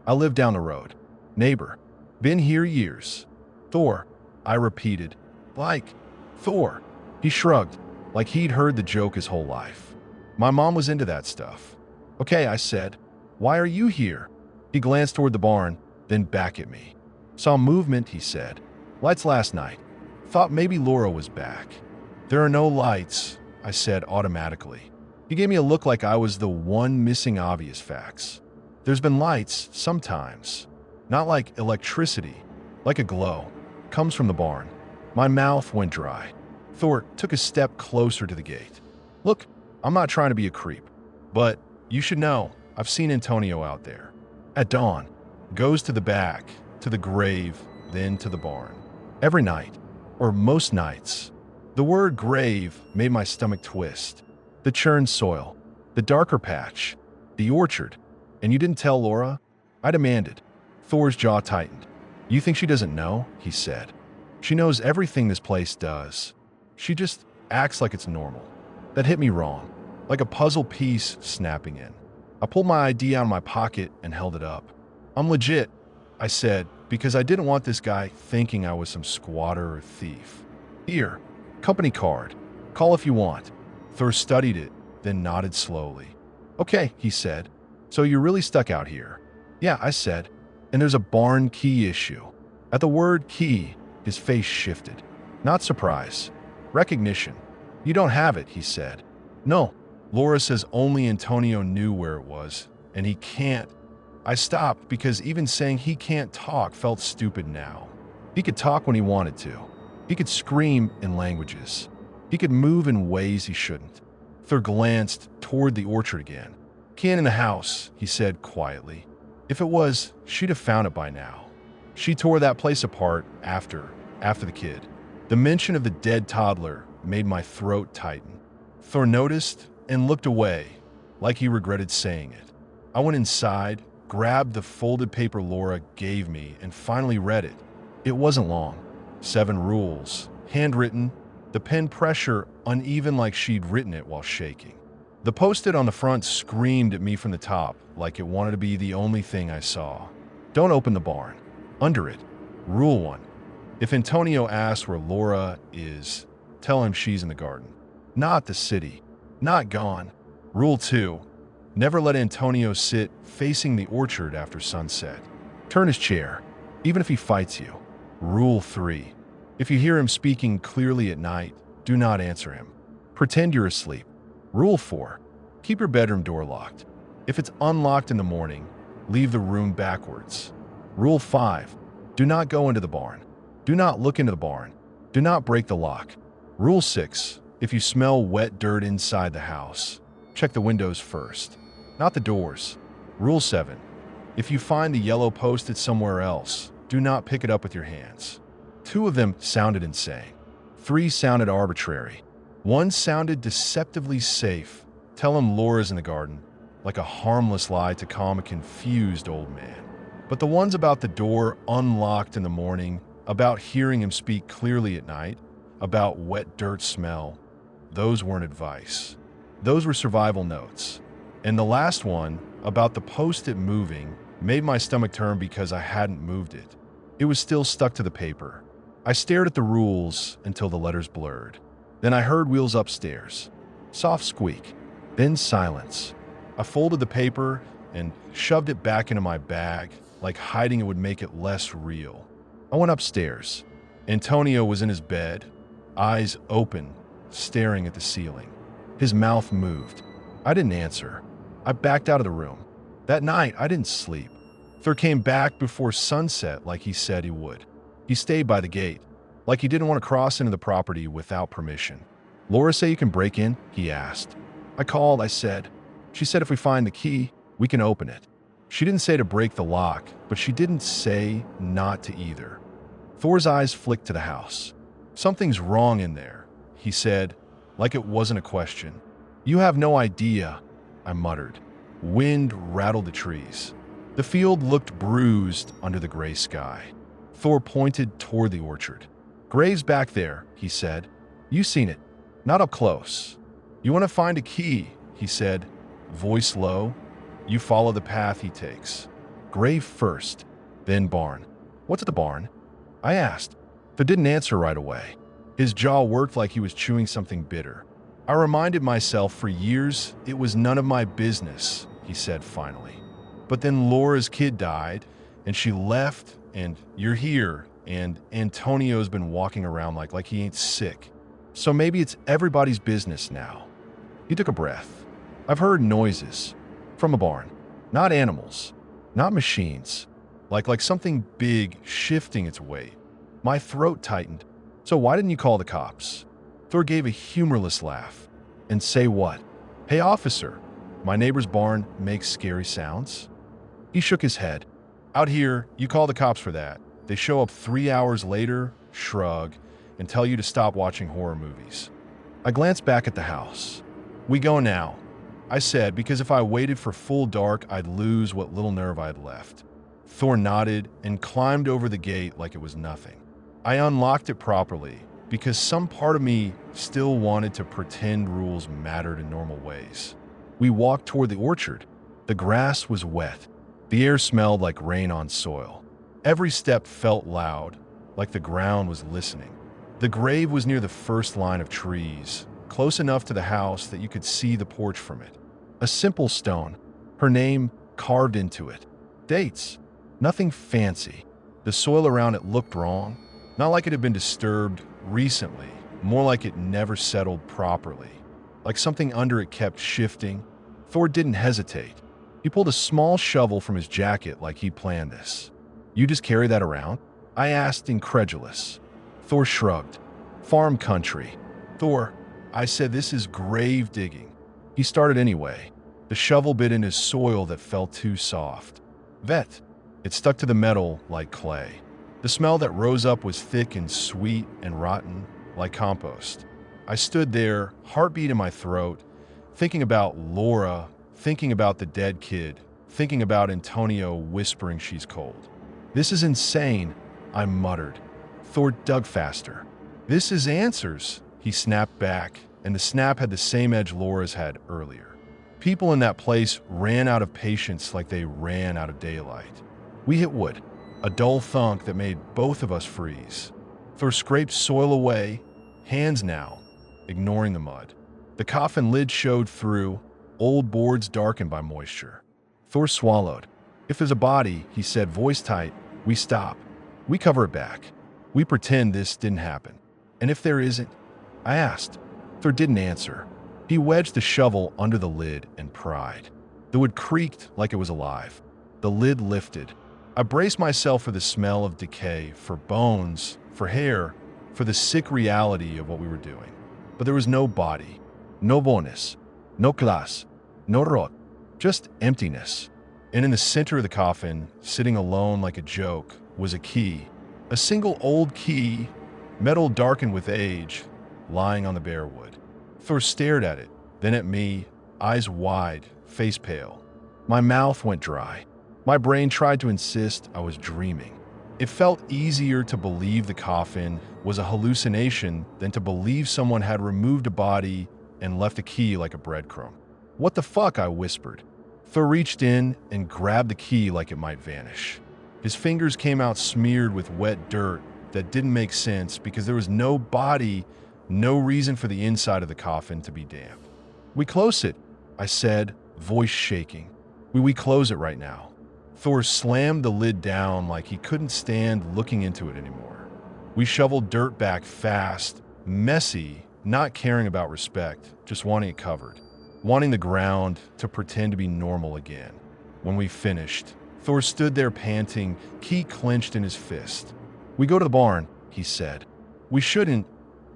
I live down the road. Neighbor. Been here years. Thor, I repeated. Like, Thor. He shrugged, like he'd heard the joke his whole life. My mom was into that stuff. Okay, I said. Why are you here? He glanced toward the barn, then back at me. Saw movement, he said. Lights last night. Thought maybe Laura was back. There are no lights, I said automatically. He gave me a look like I was the one missing obvious facts. There's been lights sometimes. Not like electricity, like a glow. Comes from the barn. My mouth went dry. Thor took a step closer to the gate. Look, I'm not trying to be a creep, but you should know I've seen Antonio out there. At dawn, goes to the back, to the grave, then to the barn. Every night, or most nights. The word grave made my stomach twist. The churned soil, the darker patch, the orchard. And you didn't tell Laura? I demanded. Thor's jaw tightened. You think she doesn't know? He said. She knows everything this place does. She just acts like it's normal. That hit me wrong, like a puzzle piece snapping in. I pulled my ID out of my pocket and held it up. I'm legit, I said, because I didn't want this guy thinking I was some squatter or thief. Here, company card. Call if you want. Thor studied it, then nodded slowly. Okay, he said. So you're really stuck out here? Yeah, I said. And there's a barn key issue. At the word key, his face shifted. Not surprise. Recognition. You don't have it, he said. No. Laura says only Antonio knew where it was, and he can't. I stopped because even saying he can't talk felt stupid now. He could talk when he wanted to. He could scream in languages. He could move in ways he shouldn't. Thor glanced toward the orchard again. Key in the house, he said quietly. If it was, she'd have found it by now. She tore that place apart after the kid. The mention of the dead toddler made my throat tighten. Thor noticed and looked away, like he regretted saying it. I went inside, grabbed the folded paper Laura gave me, and finally read it. It wasn't long. 7 rules, handwritten, the pen pressure uneven like she'd written it while shaking. The post-it on the front screamed at me from the top, like it wanted to be the only thing I saw. Don't open the barn. Under it, Rule 1. If Antonio asks where Laura is, tell him she's in the garden. Not the city. Not gone. Rule 2. Never let Antonio sit facing the orchard after sunset. Turn his chair, even if he fights you. Rule 3. If you hear him speaking clearly at night, do not answer him. Pretend you're asleep. Rule 4. Keep your bedroom door locked. If it's unlocked in the morning, leave the room backwards. Rule 5. Do not go into the barn. Do not look into the barn. Do not break the lock. Rule 6. If you smell wet dirt inside the house, check the windows first, not the doors. Rule 7. If you find the yellow post-it somewhere else, do not pick it up with your hands. 2 of them sounded insane. 3 sounded arbitrary. 1 sounded deceptively safe. Tell him Laura's in the garden, like a harmless lie to calm a confused old man. But the ones about the door unlocked in the morning, about hearing him speak clearly at night, about wet dirt smell, those weren't advice. Those were survival notes. And the last one, about the post-it moving, made my stomach turn because I hadn't moved it. It was still stuck to the paper. I stared at the rules until the letters blurred. Then I heard wheels upstairs. Soft squeak. Then silence. I folded the paper and shoved it back into my bag, like hiding it would make it less real. I went upstairs. Antonio was in his bed, eyes open, staring at the ceiling. His mouth moved. I didn't answer. I backed out of the room. That night, I didn't sleep. Thor came back before sunset like he said he would. He stayed by the gate, like he didn't want to cross into the property without permission. "Laura say you can break in?" he asked. I called, I said. She said if we find the key, we can open it. She didn't say to break the lock, but she didn't say not to either. Thor's eyes flicked to the house. "Something's wrong in there," he said, like it wasn't a question. "You have no idea," I muttered. Wind rattled the trees. The field looked bruised under the gray sky. Thor pointed toward the orchard. "Grave's back there," he said. "You seen it. Not up close. You want to find a key," he said, voice low. "You follow the path he takes. Grave first, then barn." "What's at the barn?" I asked. Thor didn't answer right away. His jaw worked like he was chewing something bitter. "I reminded myself for years it was none of my business," he said finally. "But then Laura's kid died, and she left, and you're here, and Antonio's been walking around like he ain't sick. So maybe it's everybody's business now." He took a breath. "I've heard noises from a barn. Not animals, not machines. Like something big shifting its weight." My throat tightened. "So why didn't you call the cops?" Thor gave a humorless laugh. "And say what?" "Hey, officer, my neighbor's barn makes scary sounds." He shook his head. "Out here, you call the cops for that. They show up 3 hours later, shrug, and tell you to stop watching horror movies." I glanced back at the house. "We go now," I said, because if I waited for full dark, I'd lose what little nerve I had left. Thor nodded and climbed over the gate like it was nothing. I unlocked it properly because some part of me still wanted to pretend rules mattered in normal ways. We walked toward the orchard. The grass was wet. The air smelled like rain on soil. Every step felt loud, like the ground was listening. The grave was near the first line of trees, close enough to the house that you could see the porch from it. A simple stone, her name carved into it. Dates. Nothing fancy. The soil around it looked wrong, not like it had been disturbed recently, more like it never settled properly, like something under it kept shifting. Thor didn't hesitate. He pulled a small shovel from his jacket like he planned this. "You just carry that around?" I asked, incredulous. Thor shrugged. "Farm country." "Thor," I said, "this is grave digging." He started anyway. The shovel bit into soil that felt too soft. "Vet." It stuck to the metal like clay. The smell that rose up was thick and sweet and rotten, like compost. I stood there, heartbeat in my throat, thinking about Laura, thinking about the dead kid, thinking about Antonio whispering she's cold. "This is insane," I muttered. Thor dug faster. "This is answers," he snapped back, and the snap had the same edge Laura's had earlier. People in that place ran out of patience like they ran out of daylight. We hit wood, a dull thunk that made both of us freeze. Thor scraped soil away, hands now, ignoring the mud. The coffin lid showed through, old boards darkened by moisture. Thor swallowed. "If there's a body," he said, voice tight, "we stop. We cover it back. We pretend this didn't happen. And if there isn't?" I asked. Thor didn't answer. He wedged the shovel under the lid and pried. The wood creaked like it was alive. The lid lifted. I braced myself for the smell of decay, for bones, for hair, for the sick reality of what we were doing. But there was no body, no bonus, no class, no rot, just emptiness. And in the center of the coffin, sitting alone like a joke, was a key. A single old key, metal darkened with age, lying on the bare wood. Thor stared at it, then at me, eyes wide, face pale. My mouth went dry. My brain tried to insist I was dreaming. It felt easier to believe the coffin was a hallucination than to believe someone had removed a body and left a key like a breadcrumb. "What the fuck?" I whispered. Thor reached in and grabbed the key like it might vanish. His fingers came out smeared with wet dirt that didn't make sense because there was no body, no reason for the inside of the coffin to be damp. "We close it," I said, voice shaking. We close it right now." Thor slammed the lid down like he couldn't stand looking into it anymore. We shoveled dirt back fast, messy, not caring about respect, just wanting it covered, wanting the ground to pretend to be normal again. When we finished, Thor stood there panting, key clenched in his fist. "We go to the barn," he said. "We shouldn't,"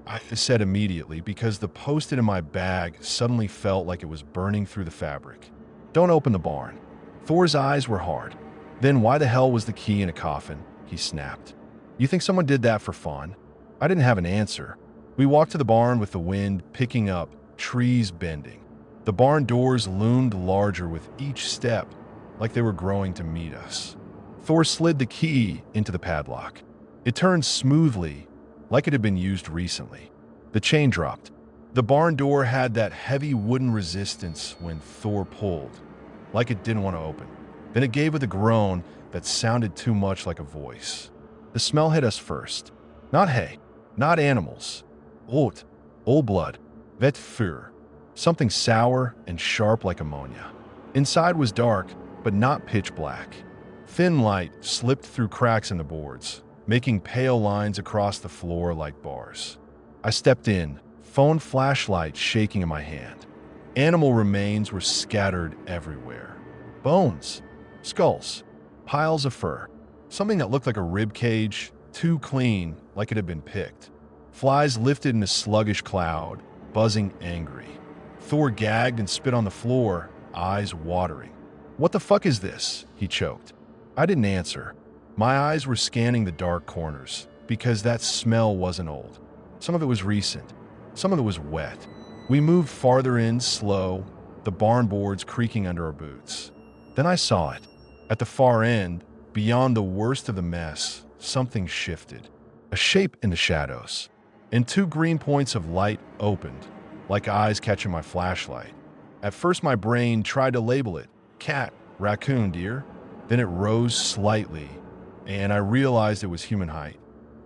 I said immediately, because the post-it in my bag suddenly felt like it was burning through the fabric. "Don't open the barn." Thor's eyes were hard. "Then why the hell was the key in a coffin?" he snapped. "You think someone did that for fun?" I didn't have an answer. We walked to the barn with the wind picking up, trees bending. The barn doors loomed larger with each step, like they were growing to meet us. Thor slid the key into the padlock. It turned smoothly, like it had been used recently. The chain dropped. The barn door had that heavy wooden resistance when Thor pulled, like it didn't want to open. Then it gave with a groan that sounded too much like a voice. The smell hit us first. Not hay, not animals. Old blood, vet fur, something sour and sharp like ammonia. Inside was dark, but not pitch black. Thin light slipped through cracks in the boards, making pale lines across the floor like bars. I stepped in, phone flashlight shaking in my hand. Animal remains were scattered everywhere. Bones, skulls, piles of fur. Something that looked like a rib cage, too clean, like it had been picked. Flies lifted in a sluggish cloud, buzzing angry. Thor gagged and spit on the floor, eyes watering. "What the fuck is this?" he choked. I didn't answer. My eyes were scanning the dark corners, because that smell wasn't old. Some of it was recent. Some of it was wet. We moved farther in, slow, the barn boards creaking under our boots. Then I saw it. At the far end, beyond the worst of the mess, something shifted. A shape in the shadows. And two green points of light opened, like eyes catching my flashlight. At first my brain tried to label it cat, raccoon, deer. Then it rose slightly, and I realized it was human height.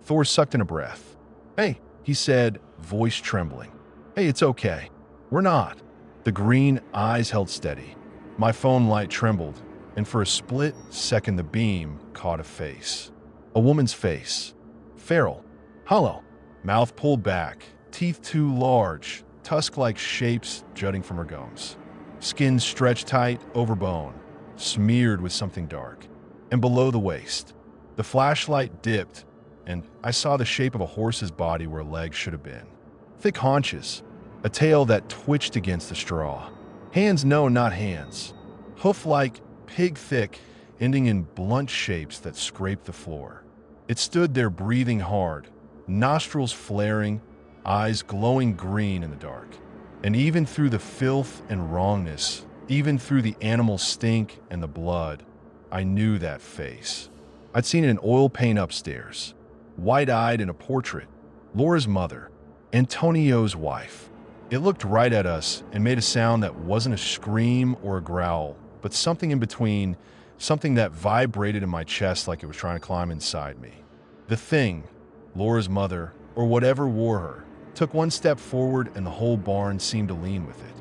Thor sucked in a breath. "Hey," he said, voice trembling. "Hey, it's okay. We're not." The green eyes held steady. My phone light trembled, and for a split second the beam caught a face. A woman's face. Feral. Hollow. Mouth pulled back, teeth too large, tusk-like shapes jutting from her gums. Skin stretched tight over bone, smeared with something dark. And below the waist, the flashlight dipped, and I saw the shape of a horse's body where legs should have been. Thick haunches, a tail that twitched against the straw. Hands, no, not hands. Hoof-like, pig-thick, ending in blunt shapes that scraped the floor. It stood there breathing hard, nostrils flaring, eyes glowing green in the dark. And even through the filth and wrongness, even through the animal stink and the blood, I knew that face. I'd seen it in oil paint upstairs, wide-eyed in a portrait, Laura's mother, Antonio's wife. It looked right at us and made a sound that wasn't a scream or a growl, but something in between, something that vibrated in my chest like it was trying to climb inside me. The thing, Laura's mother, or whatever wore her, took one step forward and the whole barn seemed to lean with it.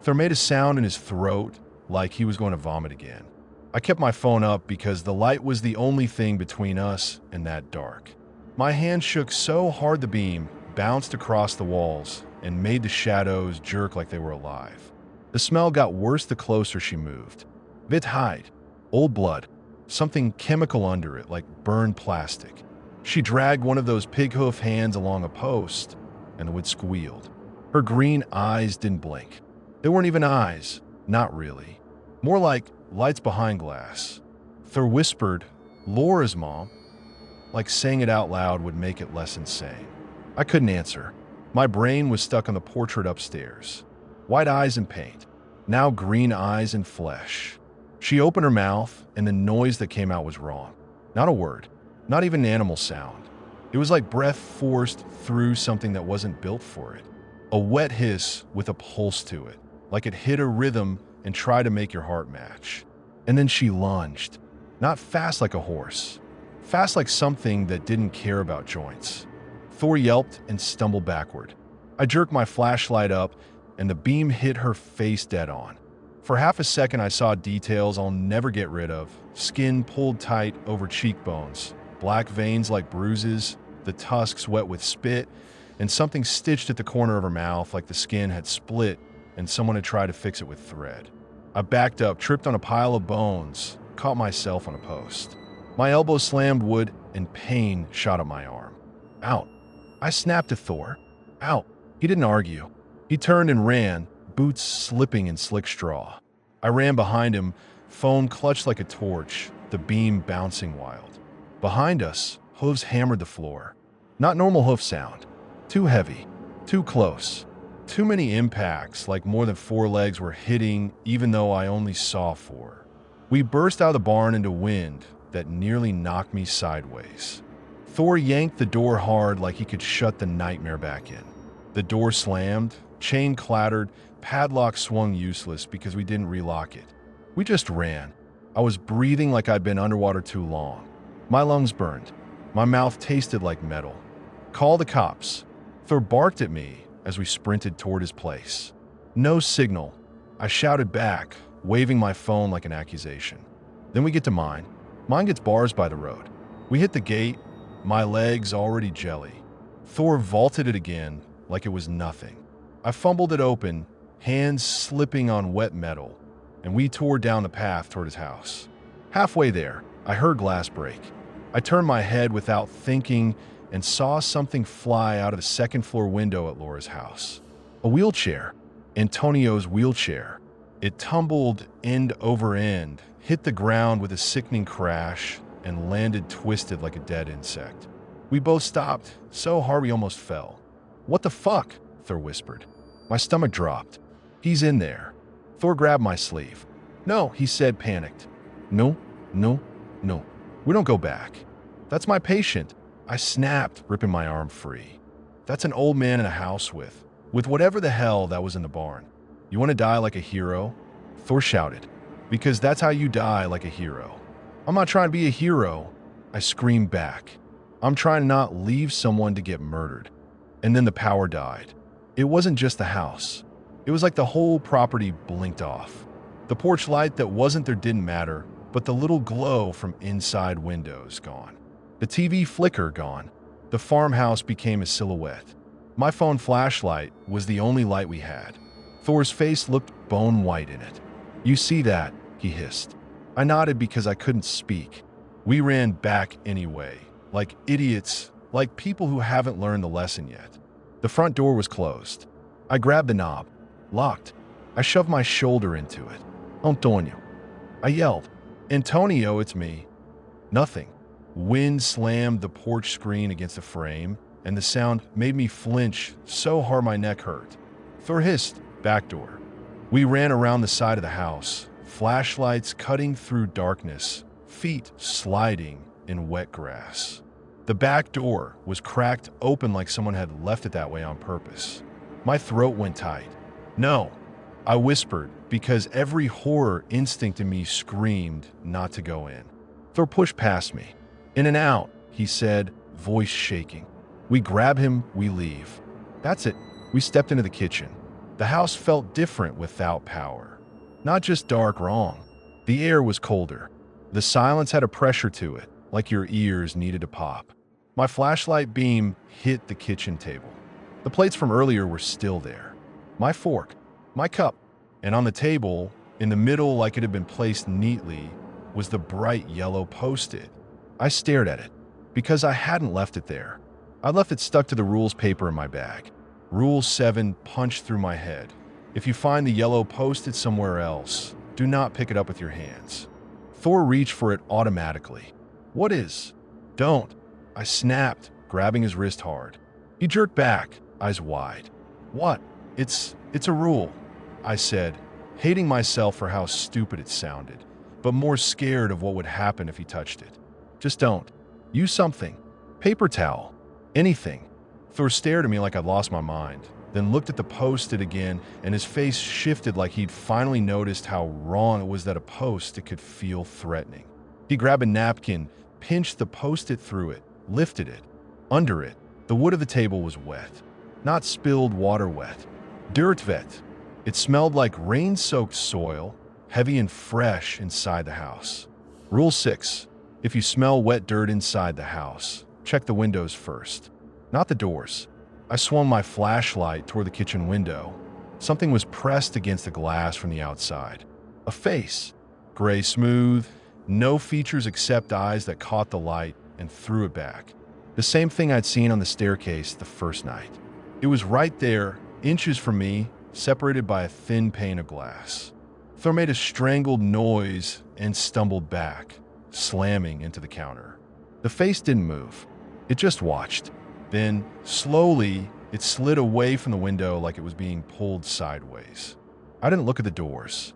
Thor made a sound in his throat like he was going to vomit again. I kept my phone up because the light was the only thing between us and that dark. My hand shook so hard the beam bounced across the walls and made the shadows jerk like they were alive. The smell got worse the closer she moved. Bit hide, old blood, something chemical under it like burned plastic. She dragged one of those pig hoof hands along a post, and the wood squealed. Her green eyes didn't blink. They weren't even eyes, not really. More like lights behind glass. Thor whispered, "Laura's mom," like saying it out loud would make it less insane. I couldn't answer. My brain was stuck on the portrait upstairs. White eyes and paint, now green eyes and flesh. She opened her mouth, and the noise that came out was wrong. Not a word, not even an animal sound. It was like breath forced through something that wasn't built for it. A wet hiss with a pulse to it, like it hit a rhythm and tried to make your heart match. And then she lunged, not fast like a horse, fast like something that didn't care about joints. Thor yelped and stumbled backward. I jerked my flashlight up, and the beam hit her face dead on. For half a second, I saw details I'll never get rid of. Skin pulled tight over cheekbones, black veins like bruises, the the tusks wet with spit, and something stitched at the corner of her mouth like the skin had split and someone had tried to fix it with thread. I backed up, tripped on a pile of bones, caught myself on a post. My elbow slammed wood and pain shot up my arm. Out. I snapped at Thor. Out. He didn't argue. He turned and ran, boots slipping in slick straw. I ran behind him, phone clutched like a torch, the beam bouncing wild. Behind us, hooves hammered the floor. Not normal hoof sound. Too heavy. Too close. Too many impacts, like more than 4 legs were hitting, even though I only saw 4. We burst out of the barn into wind that nearly knocked me sideways. Thor yanked the door hard like he could shut the nightmare back in. The door slammed, chain clattered, padlock swung useless because we didn't relock it. We just ran. I was breathing like I'd been underwater too long. My lungs burned. My mouth tasted like metal. Call the cops. Thor barked at me as we sprinted toward his place. No signal. I shouted back, waving my phone like an accusation. Then we get to mine. Mine gets bars by the road. We hit the gate, my legs already jelly. Thor vaulted it again like it was nothing. I fumbled it open, hands slipping on wet metal, and we tore down the path toward his house. Halfway there, I heard glass break. I turned my head without thinking and saw something fly out of the second-floor window at Laura's house. A wheelchair. Antonio's wheelchair. It tumbled end over end, hit the ground with a sickening crash, and landed twisted like a dead insect. We both stopped, so hard we almost fell. "What the fuck?" Thor whispered. My stomach dropped. "He's in there." Thor grabbed my sleeve. "No," he said, panicked. No. We don't go back. That's my patient." I snapped, ripping my arm free. "That's an old man in a house with whatever the hell that was in the barn. You want to die like a hero?" Thor shouted. "Because that's how you die like a hero." "I'm not trying to be a hero," I screamed back. "I'm trying to not leave someone to get murdered." And then the power died. It wasn't just the house. It was like the whole property blinked off. The porch light that wasn't there didn't matter, but the little glow from inside windows gone. The TV flicker gone. The farmhouse became a silhouette. My phone flashlight was the only light we had. Thor's face looked bone white in it. "You see that?" he hissed. I nodded because I couldn't speak. We ran back anyway, like idiots, like people who haven't learned the lesson yet. The front door was closed. I grabbed the knob. Locked. I shoved my shoulder into it. "Antonio." I yelled. "Antonio, it's me." Nothing. Wind slammed the porch screen against the frame, and the sound made me flinch so hard my neck hurt. Thor hissed, "Back door." We ran around the side of the house, flashlights cutting through darkness, feet sliding in wet grass. The back door was cracked open like someone had left it that way on purpose. My throat went tight. "No," I whispered, because every horror instinct in me screamed not to go in. Thor pushed past me. "In and out," he said, voice shaking. We grab him, we leave. That's it. We stepped into the kitchen. The house felt different without power. Not just dark wrong. The air was colder. The silence had a pressure to it, like your ears needed to pop. My flashlight beam hit the kitchen table. The plates from earlier were still there. My fork, my cup, and on the table, in the middle like it had been placed neatly, was the bright yellow Post-it. I stared at it, because I hadn't left it there. I left it stuck to the rules paper in my bag. Rule 7 punched through my head. If you find the yellow Post-it somewhere else, do not pick it up with your hands. Thor reached for it automatically. "What is?" "Don't." I snapped, grabbing his wrist hard. He jerked back, eyes wide. "What?" It's a rule," I said, hating myself for how stupid it sounded, but more scared of what would happen if he touched it. "Just don't. Use something. Paper towel. Anything." Thor stared at me like I'd lost my mind, then looked at the Post-it again, and his face shifted like he'd finally noticed how wrong it was that a Post-it could feel threatening. He grabbed a napkin, pinched the Post-it through it, lifted it. Under it, the wood of the table was wet. Not spilled water wet. Dirt wet. It smelled like rain-soaked soil, heavy and fresh inside the house. Rule 6. If you smell wet dirt inside the house, check the windows first. Not the doors. I swung my flashlight toward the kitchen window. Something was pressed against the glass from the outside. A face. Gray smooth, no features except eyes that caught the light and threw it back. The same thing I'd seen on the staircase the first night. It was right there, inches from me, separated by a thin pane of glass. Thor made a strangled noise and stumbled back, slamming into the counter. The face didn't move. It just watched. Then, slowly, it slid away from the window like it was being pulled sideways. I didn't look at the doors.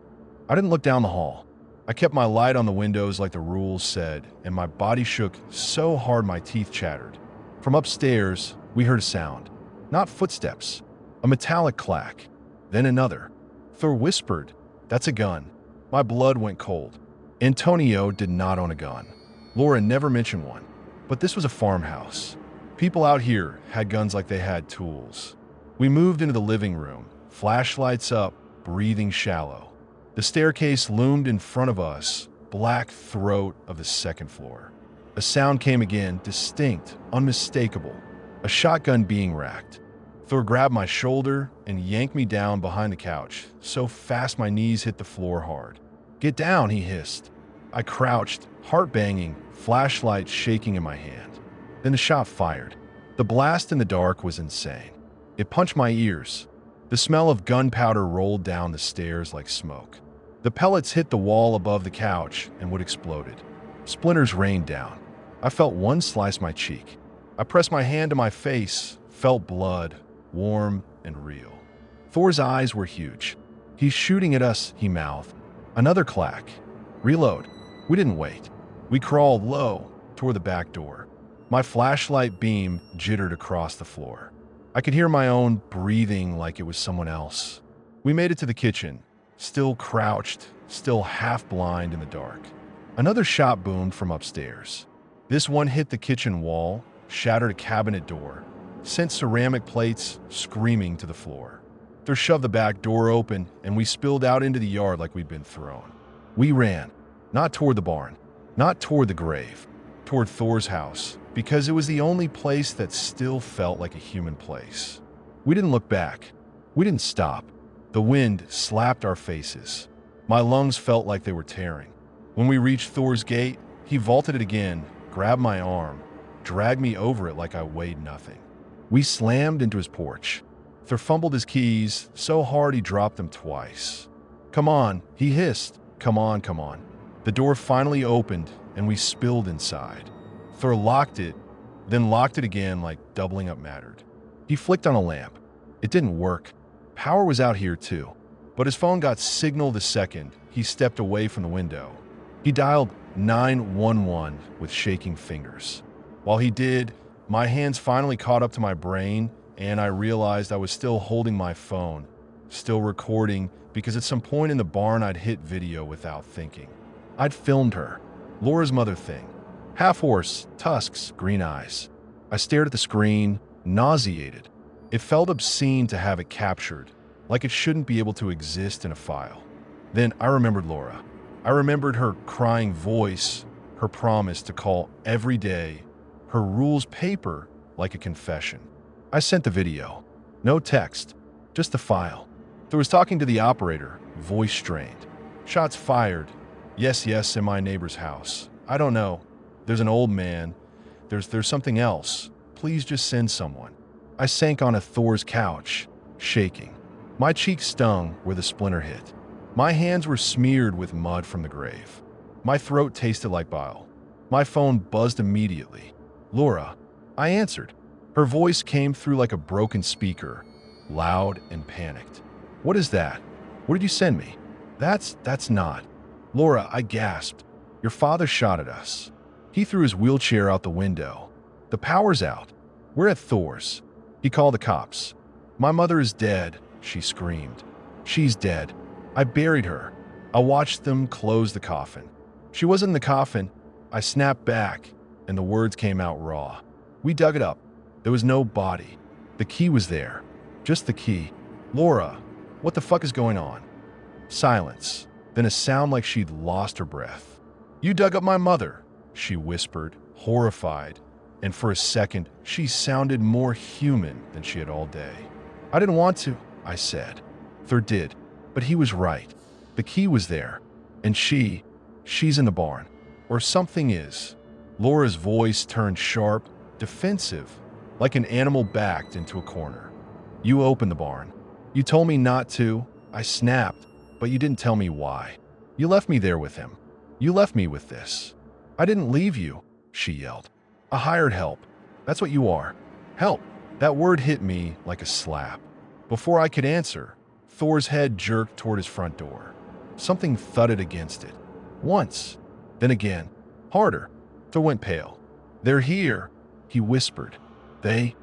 I didn't look down the hall. I kept my light on the windows like the rules said, and my body shook so hard my teeth chattered. From upstairs, we heard a sound. Not footsteps. A metallic clack. Then another. Thor whispered, "That's a gun." My blood went cold. Antonio did not own a gun. Laura never mentioned one. But this was a farmhouse. People out here had guns like they had tools. We moved into the living room, flashlights up, breathing shallow. The staircase loomed in front of us, black throat of the second floor. A sound came again, distinct, unmistakable. A shotgun being racked. Thor grabbed my shoulder and yanked me down behind the couch, so fast my knees hit the floor hard. "Get down," he hissed. I crouched, heart banging, flashlight shaking in my hand. Then the shot fired. The blast in the dark was insane. It punched my ears. The smell of gunpowder rolled down the stairs like smoke. The pellets hit the wall above the couch and wood exploded. Splinters rained down. I felt one slice my cheek. I pressed my hand to my face, felt blood, warm and real. Thor's eyes were huge. "He's shooting at us," he mouthed. Another clack. "Reload." We didn't wait. We crawled low toward the back door. My flashlight beam jittered across the floor. I could hear my own breathing like it was someone else. We made it to the kitchen, still crouched, still half blind in the dark. Another shot boomed from upstairs. This one hit the kitchen wall, shattered a cabinet door, sent ceramic plates screaming to the floor. They shoved the back door open, and we spilled out into the yard like we'd been thrown. We ran, not toward the barn, not toward the grave, toward Thor's house, because it was the only place that still felt like a human place. We didn't look back. We didn't stop. The wind slapped our faces. My lungs felt like they were tearing. When we reached Thor's gate, he vaulted it again, grabbed my arm, dragged me over it like I weighed nothing. We slammed into his porch. Thor fumbled his keys so hard he dropped them twice. "Come on," he hissed. "Come on, come on." The door finally opened, and we spilled inside. Thor locked it, then locked it again like doubling up mattered. He flicked on a lamp. It didn't work. Power was out here too. But his phone got signal the second he stepped away from the window. He dialed 911 with shaking fingers. While he did, my hands finally caught up to my brain, and I realized I was still holding my phone, still recording, because at some point in the barn I'd hit video without thinking. I'd filmed her, Laura's mother thing. Half horse, tusks, green eyes. I stared at the screen, nauseated. It felt obscene to have it captured, like it shouldn't be able to exist in a file. Then I remembered Laura. I remembered her crying voice, her promise to call every day, her rules paper like a confession. I sent the video. No text, just the file. There was talking to the operator, voice strained. "Shots fired. Yes, yes, in my neighbor's house. I don't know. There's an old man. There's something else. Please just send someone." I sank on a Thor's couch, shaking. My cheeks stung where the splinter hit. My hands were smeared with mud from the grave. My throat tasted like bile. My phone buzzed immediately. "Laura." I answered. Her voice came through like a broken speaker, loud and panicked. "What is that? What did you send me?" That's not." "Laura," I gasped. "Your father shot at us. He threw his wheelchair out the window. The power's out. We're at Thor's. He called the cops. My mother is dead," she screamed. "She's dead. I buried her." I watched them close the coffin. "She wasn't in the coffin." I snapped back, and the words came out raw. "We dug it up. There was no body. The key was there. Just the key." "Laura, what the fuck is going on?" Silence, then a sound like she'd lost her breath. "You dug up my mother," she whispered, horrified, and for a second, she sounded more human than she had all day. I didn't want to, I said. Thor did, but he was right. The key was there, and she's in the barn. Or something is. Laura's voice turned sharp, defensive, like an animal backed into a corner. You opened the barn. You told me not to. I snapped, but you didn't tell me why. You left me there with him. You left me with this. I didn't leave you, she yelled. I hired help. That's what you are. Help. That word hit me like a slap. Before I could answer, Thor's head jerked toward his front door. Something thudded against it. Once, then again, harder. Thor went pale. They're here, he whispered. They?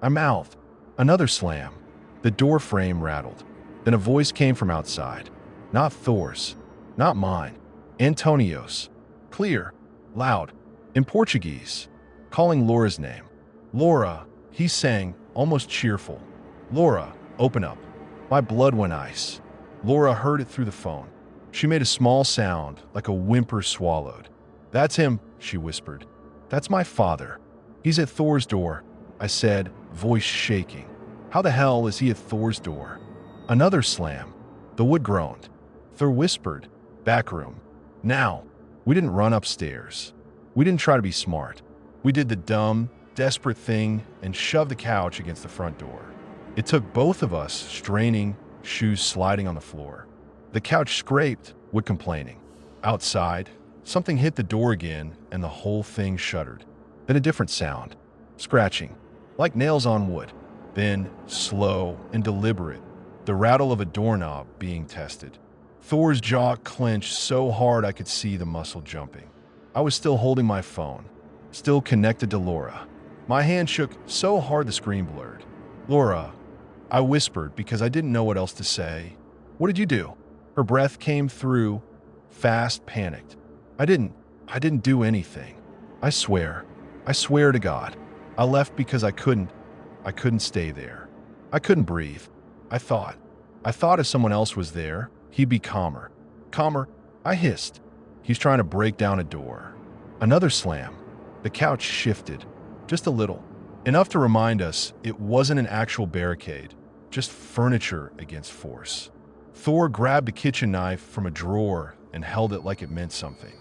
I mouthed. Another slam. The door frame rattled. Then a voice came from outside. Not Thor's. Not mine. Antonio's. Clear. Loud. In Portuguese. Calling Laura's name. Laura, he sang, almost cheerful. Laura, open up. My blood went ice. Laura heard it through the phone. She made a small sound, like a whimper swallowed. That's him, she whispered. That's my father. He's at Thor's door, I said, voice shaking. How the hell is he at Thor's door? Another slam. The wood groaned. Thor whispered, back room. Now, we didn't run upstairs. We didn't try to be smart. We did the dumb, desperate thing and shoved the couch against the front door. It took both of us straining, shoes sliding on the floor. The couch scraped, wood complaining. Outside, something hit the door again and the whole thing shuddered. Then a different sound. Scratching, like nails on wood. Then, slow and deliberate, the rattle of a doorknob being tested. Thor's jaw clenched so hard I could see the muscle jumping. I was still holding my phone, still connected to Laura. My hand shook so hard the screen blurred. Laura, I whispered because I didn't know what else to say. What did you do? Her breath came through, fast, panicked. I didn't do anything. I swear to God. I left because I couldn't stay there. I couldn't breathe. I thought if someone else was there, he'd be calmer. Calmer, I hissed. He's trying to break down a door. Another slam. The couch shifted, just a little. Enough to remind us it wasn't an actual barricade, just furniture against force. Thor grabbed a kitchen knife from a drawer and held it like it meant something.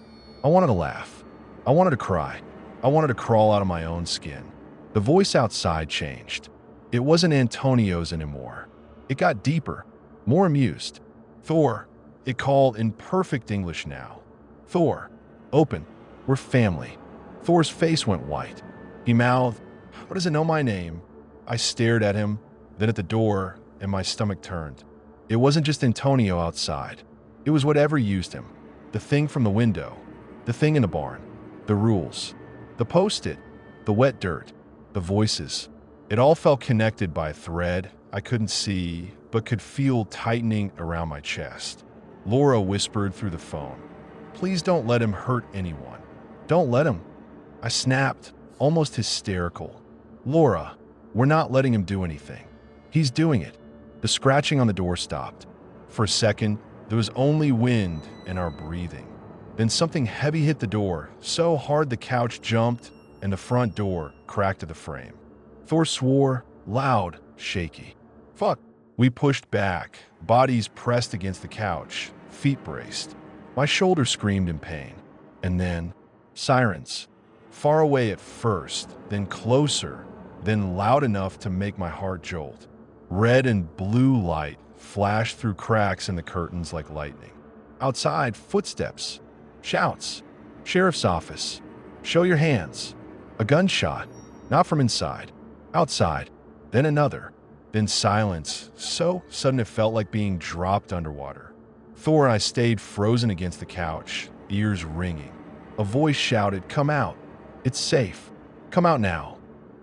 I wanted to laugh. I wanted to cry. I wanted to crawl out of my own skin. The voice outside changed. It wasn't Antonio's anymore. It got deeper, more amused. Thor, it called in perfect English now. Thor, open. We're family. Thor's face went white. He mouthed, "How does it know my name?" I stared at him, then at the door, and my stomach turned. It wasn't just Antonio outside. It was whatever used him. The thing from the window. The thing in the barn. The rules. The post-it. The wet dirt. The voices. It all felt connected by a thread I couldn't see, but could feel tightening around my chest. Laura whispered through the phone, "Please don't let him hurt anyone. Don't let him." I snapped, almost hysterical. "Laura, we're not letting him do anything. He's doing it." The scratching on the door stopped. For a second, there was only wind and our breathing. Then something heavy hit the door, so hard the couch jumped and the front door cracked to the frame. Thor swore, loud, shaky. "Fuck." We pushed back, bodies pressed against the couch, feet braced. My shoulder screamed in pain. And then, sirens. Far away at first, then closer, then loud enough to make my heart jolt. Red and blue light flashed through cracks in the curtains like lightning. Outside, footsteps. Shouts. "Sheriff's office. Show your hands." A gunshot. Not from inside. Outside. Then another. Then silence, so sudden it felt like being dropped underwater. Thor and I stayed frozen against the couch, ears ringing. A voice shouted, "Come out. It's safe. Come out now."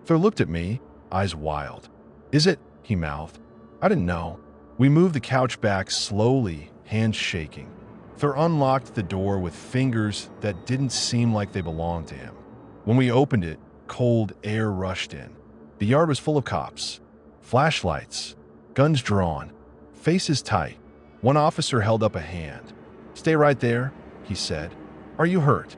Thor looked at me, eyes wild. "Is it?" he mouthed. I didn't know. We moved the couch back slowly, hands shaking. Thor unlocked the door with fingers that didn't seem like they belonged to him. When we opened it, cold air rushed in. The yard was full of cops. Flashlights, guns drawn, faces tight. One officer held up a hand. "Stay right there," he said. "Are you hurt?"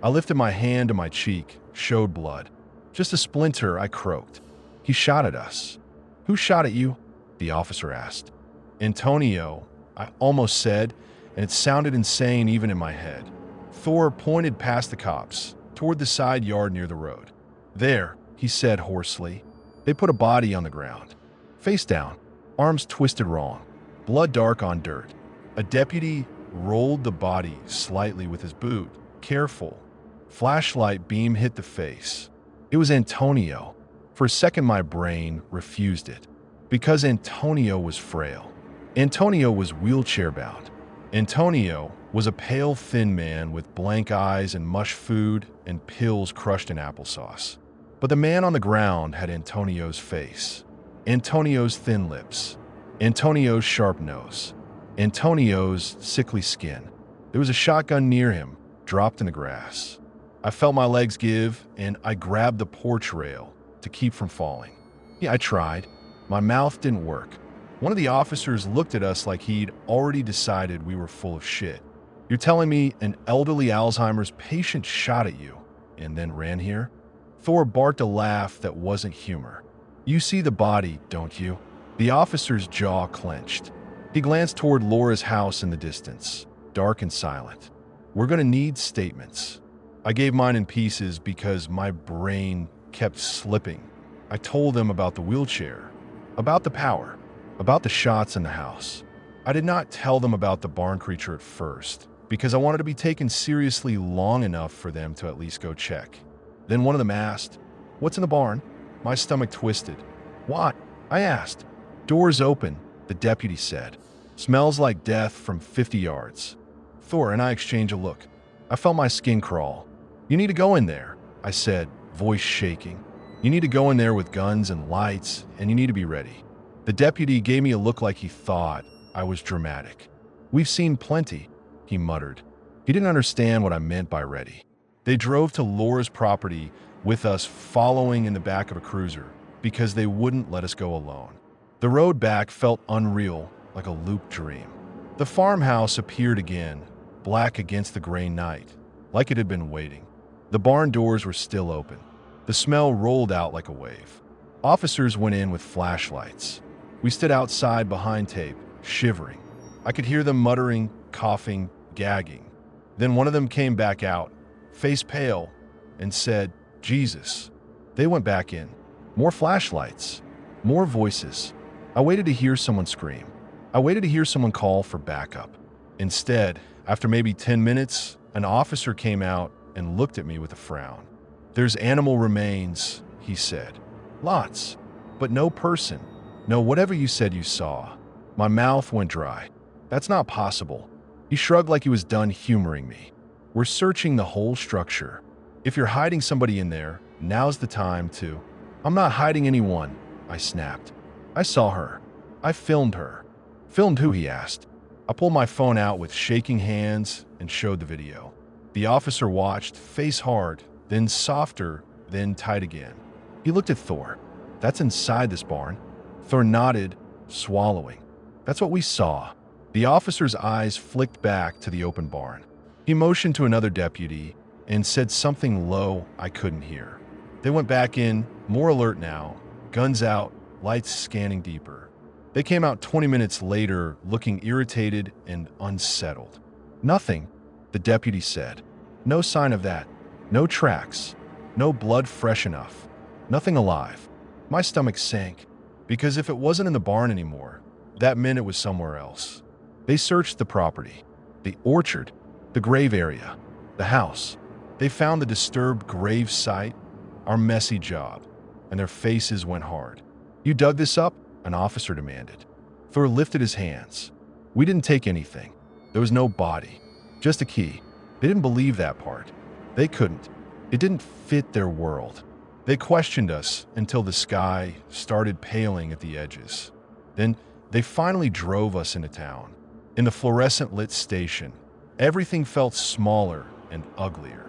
I lifted my hand to my cheek, showed blood. Just a splinter, I croaked. He shot at us. Who shot at you? The officer asked. Antonio, I almost said, and it sounded insane even in my head. Thor pointed past the cops, toward the side yard near the road. There, he said hoarsely. They put a body on the ground. Face down, arms twisted wrong, blood dark on dirt. A deputy rolled the body slightly with his boot, careful. Flashlight beam hit the face. It was Antonio. For a second, my brain refused it. Because Antonio was frail. Antonio was wheelchair-bound. Antonio was a pale, thin man with blank eyes and mush food and pills crushed in applesauce. But the man on the ground had Antonio's face, Antonio's thin lips, Antonio's sharp nose, Antonio's sickly skin. There was a shotgun near him, dropped in the grass. I felt my legs give, and I grabbed the porch rail to keep from falling. Yeah, I tried. My mouth didn't work. One of the officers looked at us like he'd already decided we were full of shit. You're telling me an elderly Alzheimer's patient shot at you and then ran here? Thor barked a laugh that wasn't humor. You see the body, don't you? The officer's jaw clenched. He glanced toward Laura's house in the distance, dark and silent. We're gonna need statements. I gave mine in pieces because my brain kept slipping. I told them about the wheelchair, about the power, about the shots in the house. I did not tell them about the barn creature at first, because I wanted to be taken seriously long enough for them to at least go check. Then one of them asked, "What's in the barn?" My stomach twisted. "What?" I asked. "Doors open," the deputy said. "Smells like death from 50 yards. Thor and I exchanged a look. I felt my skin crawl. "You need to go in there," I said, voice shaking. "You need to go in there with guns and lights, and you need to be ready." The deputy gave me a look like he thought I was dramatic. "We've seen plenty," he muttered. He didn't understand what I meant by ready. They drove to Laura's property with us following in the back of a cruiser because they wouldn't let us go alone. The road back felt unreal, like a looped dream. The farmhouse appeared again, black against the gray night, like it had been waiting. The barn doors were still open. The smell rolled out like a wave. Officers went in with flashlights. We stood outside behind tape, shivering. I could hear them muttering, coughing, gagging. Then one of them came back out, face pale, and said, "Jesus." They went back in. More flashlights. More voices. I waited to hear someone scream. I waited to hear someone call for backup. Instead, after maybe 10 minutes, an officer came out and looked at me with a frown. "There's animal remains," he said. "Lots, but no person. No whatever you said you saw." My mouth went dry. "That's not possible." He shrugged like he was done humoring me. "We're searching the whole structure. If you're hiding somebody in there, now's the time to—" "I'm not hiding anyone," I snapped. "I saw her. I filmed her." "Filmed who?" he asked. I pulled my phone out with shaking hands and showed the video. The officer watched, face hard, then softer, then tight again. He looked at Thor. "That's inside this barn." Thor nodded, swallowing. "That's what we saw." The officer's eyes flicked back to the open barn. He motioned to another deputy and said something low I couldn't hear. They went back in, more alert now, guns out, lights scanning deeper. They came out 20 minutes later, looking irritated and unsettled. "Nothing," the deputy said. "No sign of that. No tracks. No blood fresh enough. Nothing alive." My stomach sank, because if it wasn't in the barn anymore, that meant it was somewhere else. They searched the property, the orchard, the grave area, the house. They found the disturbed grave site, our messy job, and their faces went hard. "You dug this up?" an officer demanded. Thor lifted his hands. "We didn't take anything. There was no body, just a key." They didn't believe that part. They couldn't. It didn't fit their world. They questioned us until the sky started paling at the edges. Then they finally drove us into town. In the fluorescent-lit station, everything felt smaller and uglier.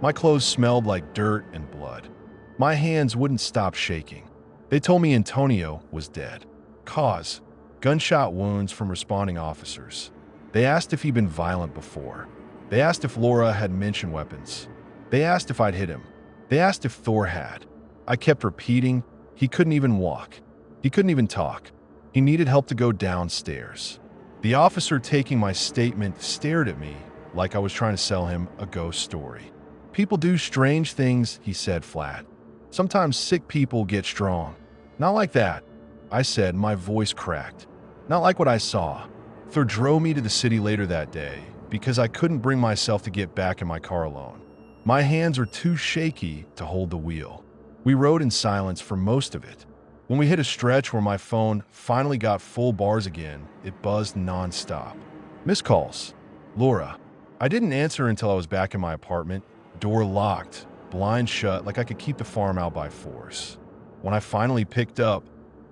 My clothes smelled like dirt and blood. My hands wouldn't stop shaking. They told me Antonio was dead. Cause: gunshot wounds from responding officers. They asked if he'd been violent before. They asked if Laura had mentioned weapons. They asked if I'd hit him. They asked if Thor had. I kept repeating, he couldn't even walk. He couldn't even talk. He needed help to go downstairs. The officer taking my statement stared at me like I was trying to sell him a ghost story. People do strange things, he said flat. Sometimes sick people get strong. Not like that, I said, my voice cracked. Not like what I saw. Thor drove me to the city later that day because I couldn't bring myself to get back in my car alone. My hands were too shaky to hold the wheel. We rode in silence for most of it. When we hit a stretch where my phone finally got full bars again, it buzzed nonstop. Missed calls. Laura. I didn't answer until I was back in my apartment, door locked, blind shut like I could keep the farm out by force. When I finally picked up,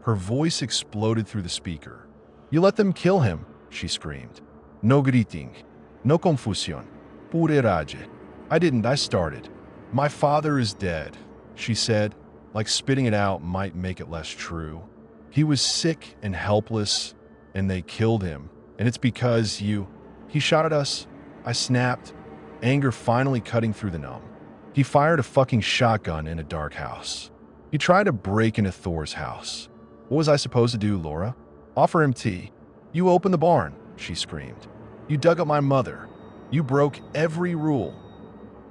her voice exploded through the speaker. You let them kill him, she screamed. No griting. No confusión. Pure rage. I didn't, I started. My father is dead, she said, like spitting it out might make it less true. He was sick and helpless, and they killed him. And it's because you... He shot at us. I snapped, anger finally cutting through the numb. He fired a fucking shotgun in a dark house. He tried to break into Thor's house. What was I supposed to do, Laura? Offer him tea. You opened the barn, she screamed. You dug up my mother. You broke every rule.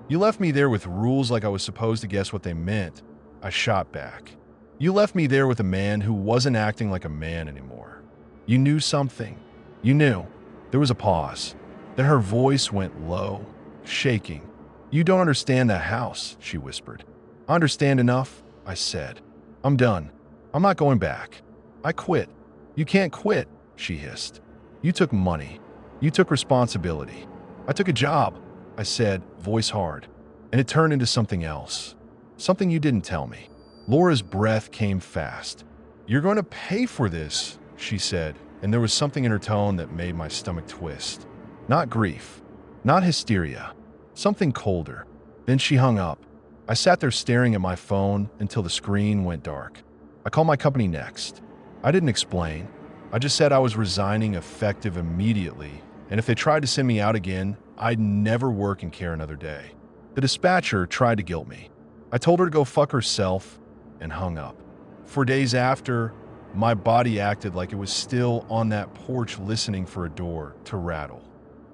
You left me there with rules like I was supposed to guess what they meant. I shot back. You left me there with a man who wasn't acting like a man anymore. You knew something. You knew. There was a pause. Then her voice went low, shaking. You don't understand that house, she whispered. I understand enough, I said. I'm done. I'm not going back. I quit. You can't quit, she hissed. You took money. You took responsibility. I took a job, I said, voice hard. And it turned into something else. Something you didn't tell me. Laura's breath came fast. You're going to pay for this, she said, and there was something in her tone that made my stomach twist. Not grief. Not hysteria. Something colder. Then she hung up. I sat there staring at my phone until the screen went dark. I called my company next. I didn't explain. I just said I was resigning effective immediately, and if they tried to send me out again, I'd never work in care another day. The dispatcher tried to guilt me. I told her to go fuck herself and hung up. For days after, my body acted like it was still on that porch listening for a door to rattle.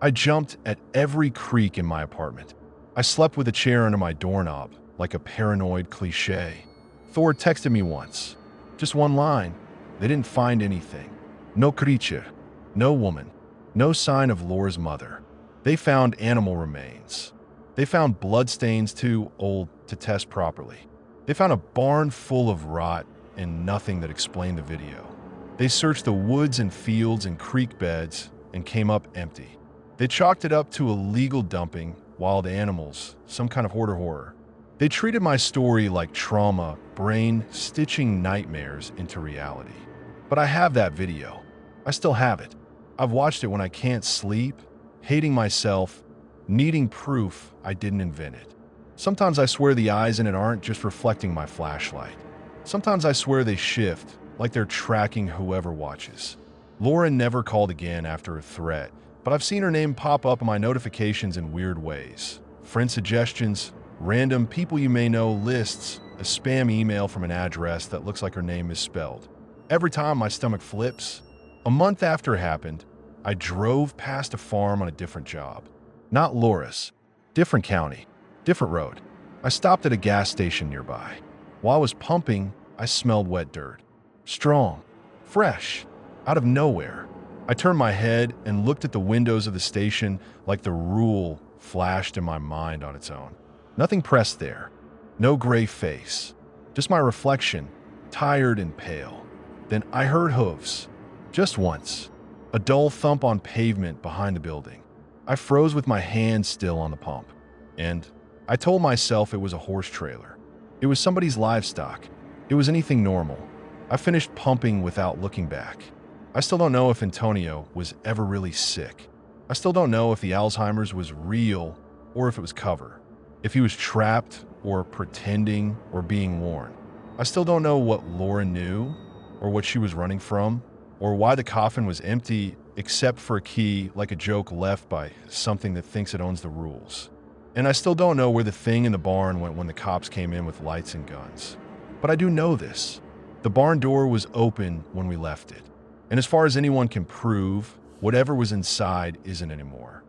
I jumped at every creak in my apartment. I slept with a chair under my doorknob, like a paranoid cliche. Thor texted me once. Just one line. They didn't find anything. No creature. No woman. No sign of Laura's mother. They found animal remains. They found bloodstains too old to test properly. They found a barn full of rot and nothing that explained the video. They searched the woods and fields and creek beds and came up empty. They chalked it up to illegal dumping, wild animals, some kind of hoarder horror. They treated my story like trauma, brain stitching nightmares into reality. But I have that video. I still have it. I've watched it when I can't sleep, hating myself, needing proof I didn't invent it. Sometimes I swear the eyes in it aren't just reflecting my flashlight. Sometimes I swear they shift, like they're tracking whoever watches. Laura never called again after a threat, but I've seen her name pop up in my notifications in weird ways. Friend suggestions, random people you may know lists, a spam email from an address that looks like her name misspelled. Every time my stomach flips. A month after it happened, I drove past a farm on a different job. Not Laura's. Different county. Different road. I stopped at a gas station nearby. While I was pumping, I smelled wet dirt. Strong. Fresh. Out of nowhere. I turned my head and looked at the windows of the station like the rule flashed in my mind on its own. Nothing pressed there. No gray face. Just my reflection, tired and pale. Then I heard hooves. Just once. A dull thump on pavement behind the building. I froze with my hand still on the pump. And I told myself it was a horse trailer. It was somebody's livestock. It was anything normal. I finished pumping without looking back. I still don't know if Antonio was ever really sick. I still don't know if the Alzheimer's was real or if it was cover. If he was trapped or pretending or being warned. I still don't know what Laura knew or what she was running from or why the coffin was empty except for a key like a joke left by something that thinks it owns the rules. And I still don't know where the thing in the barn went when the cops came in with lights and guns. But I do know this. The barn door was open when we left it. And as far as anyone can prove, whatever was inside isn't anymore.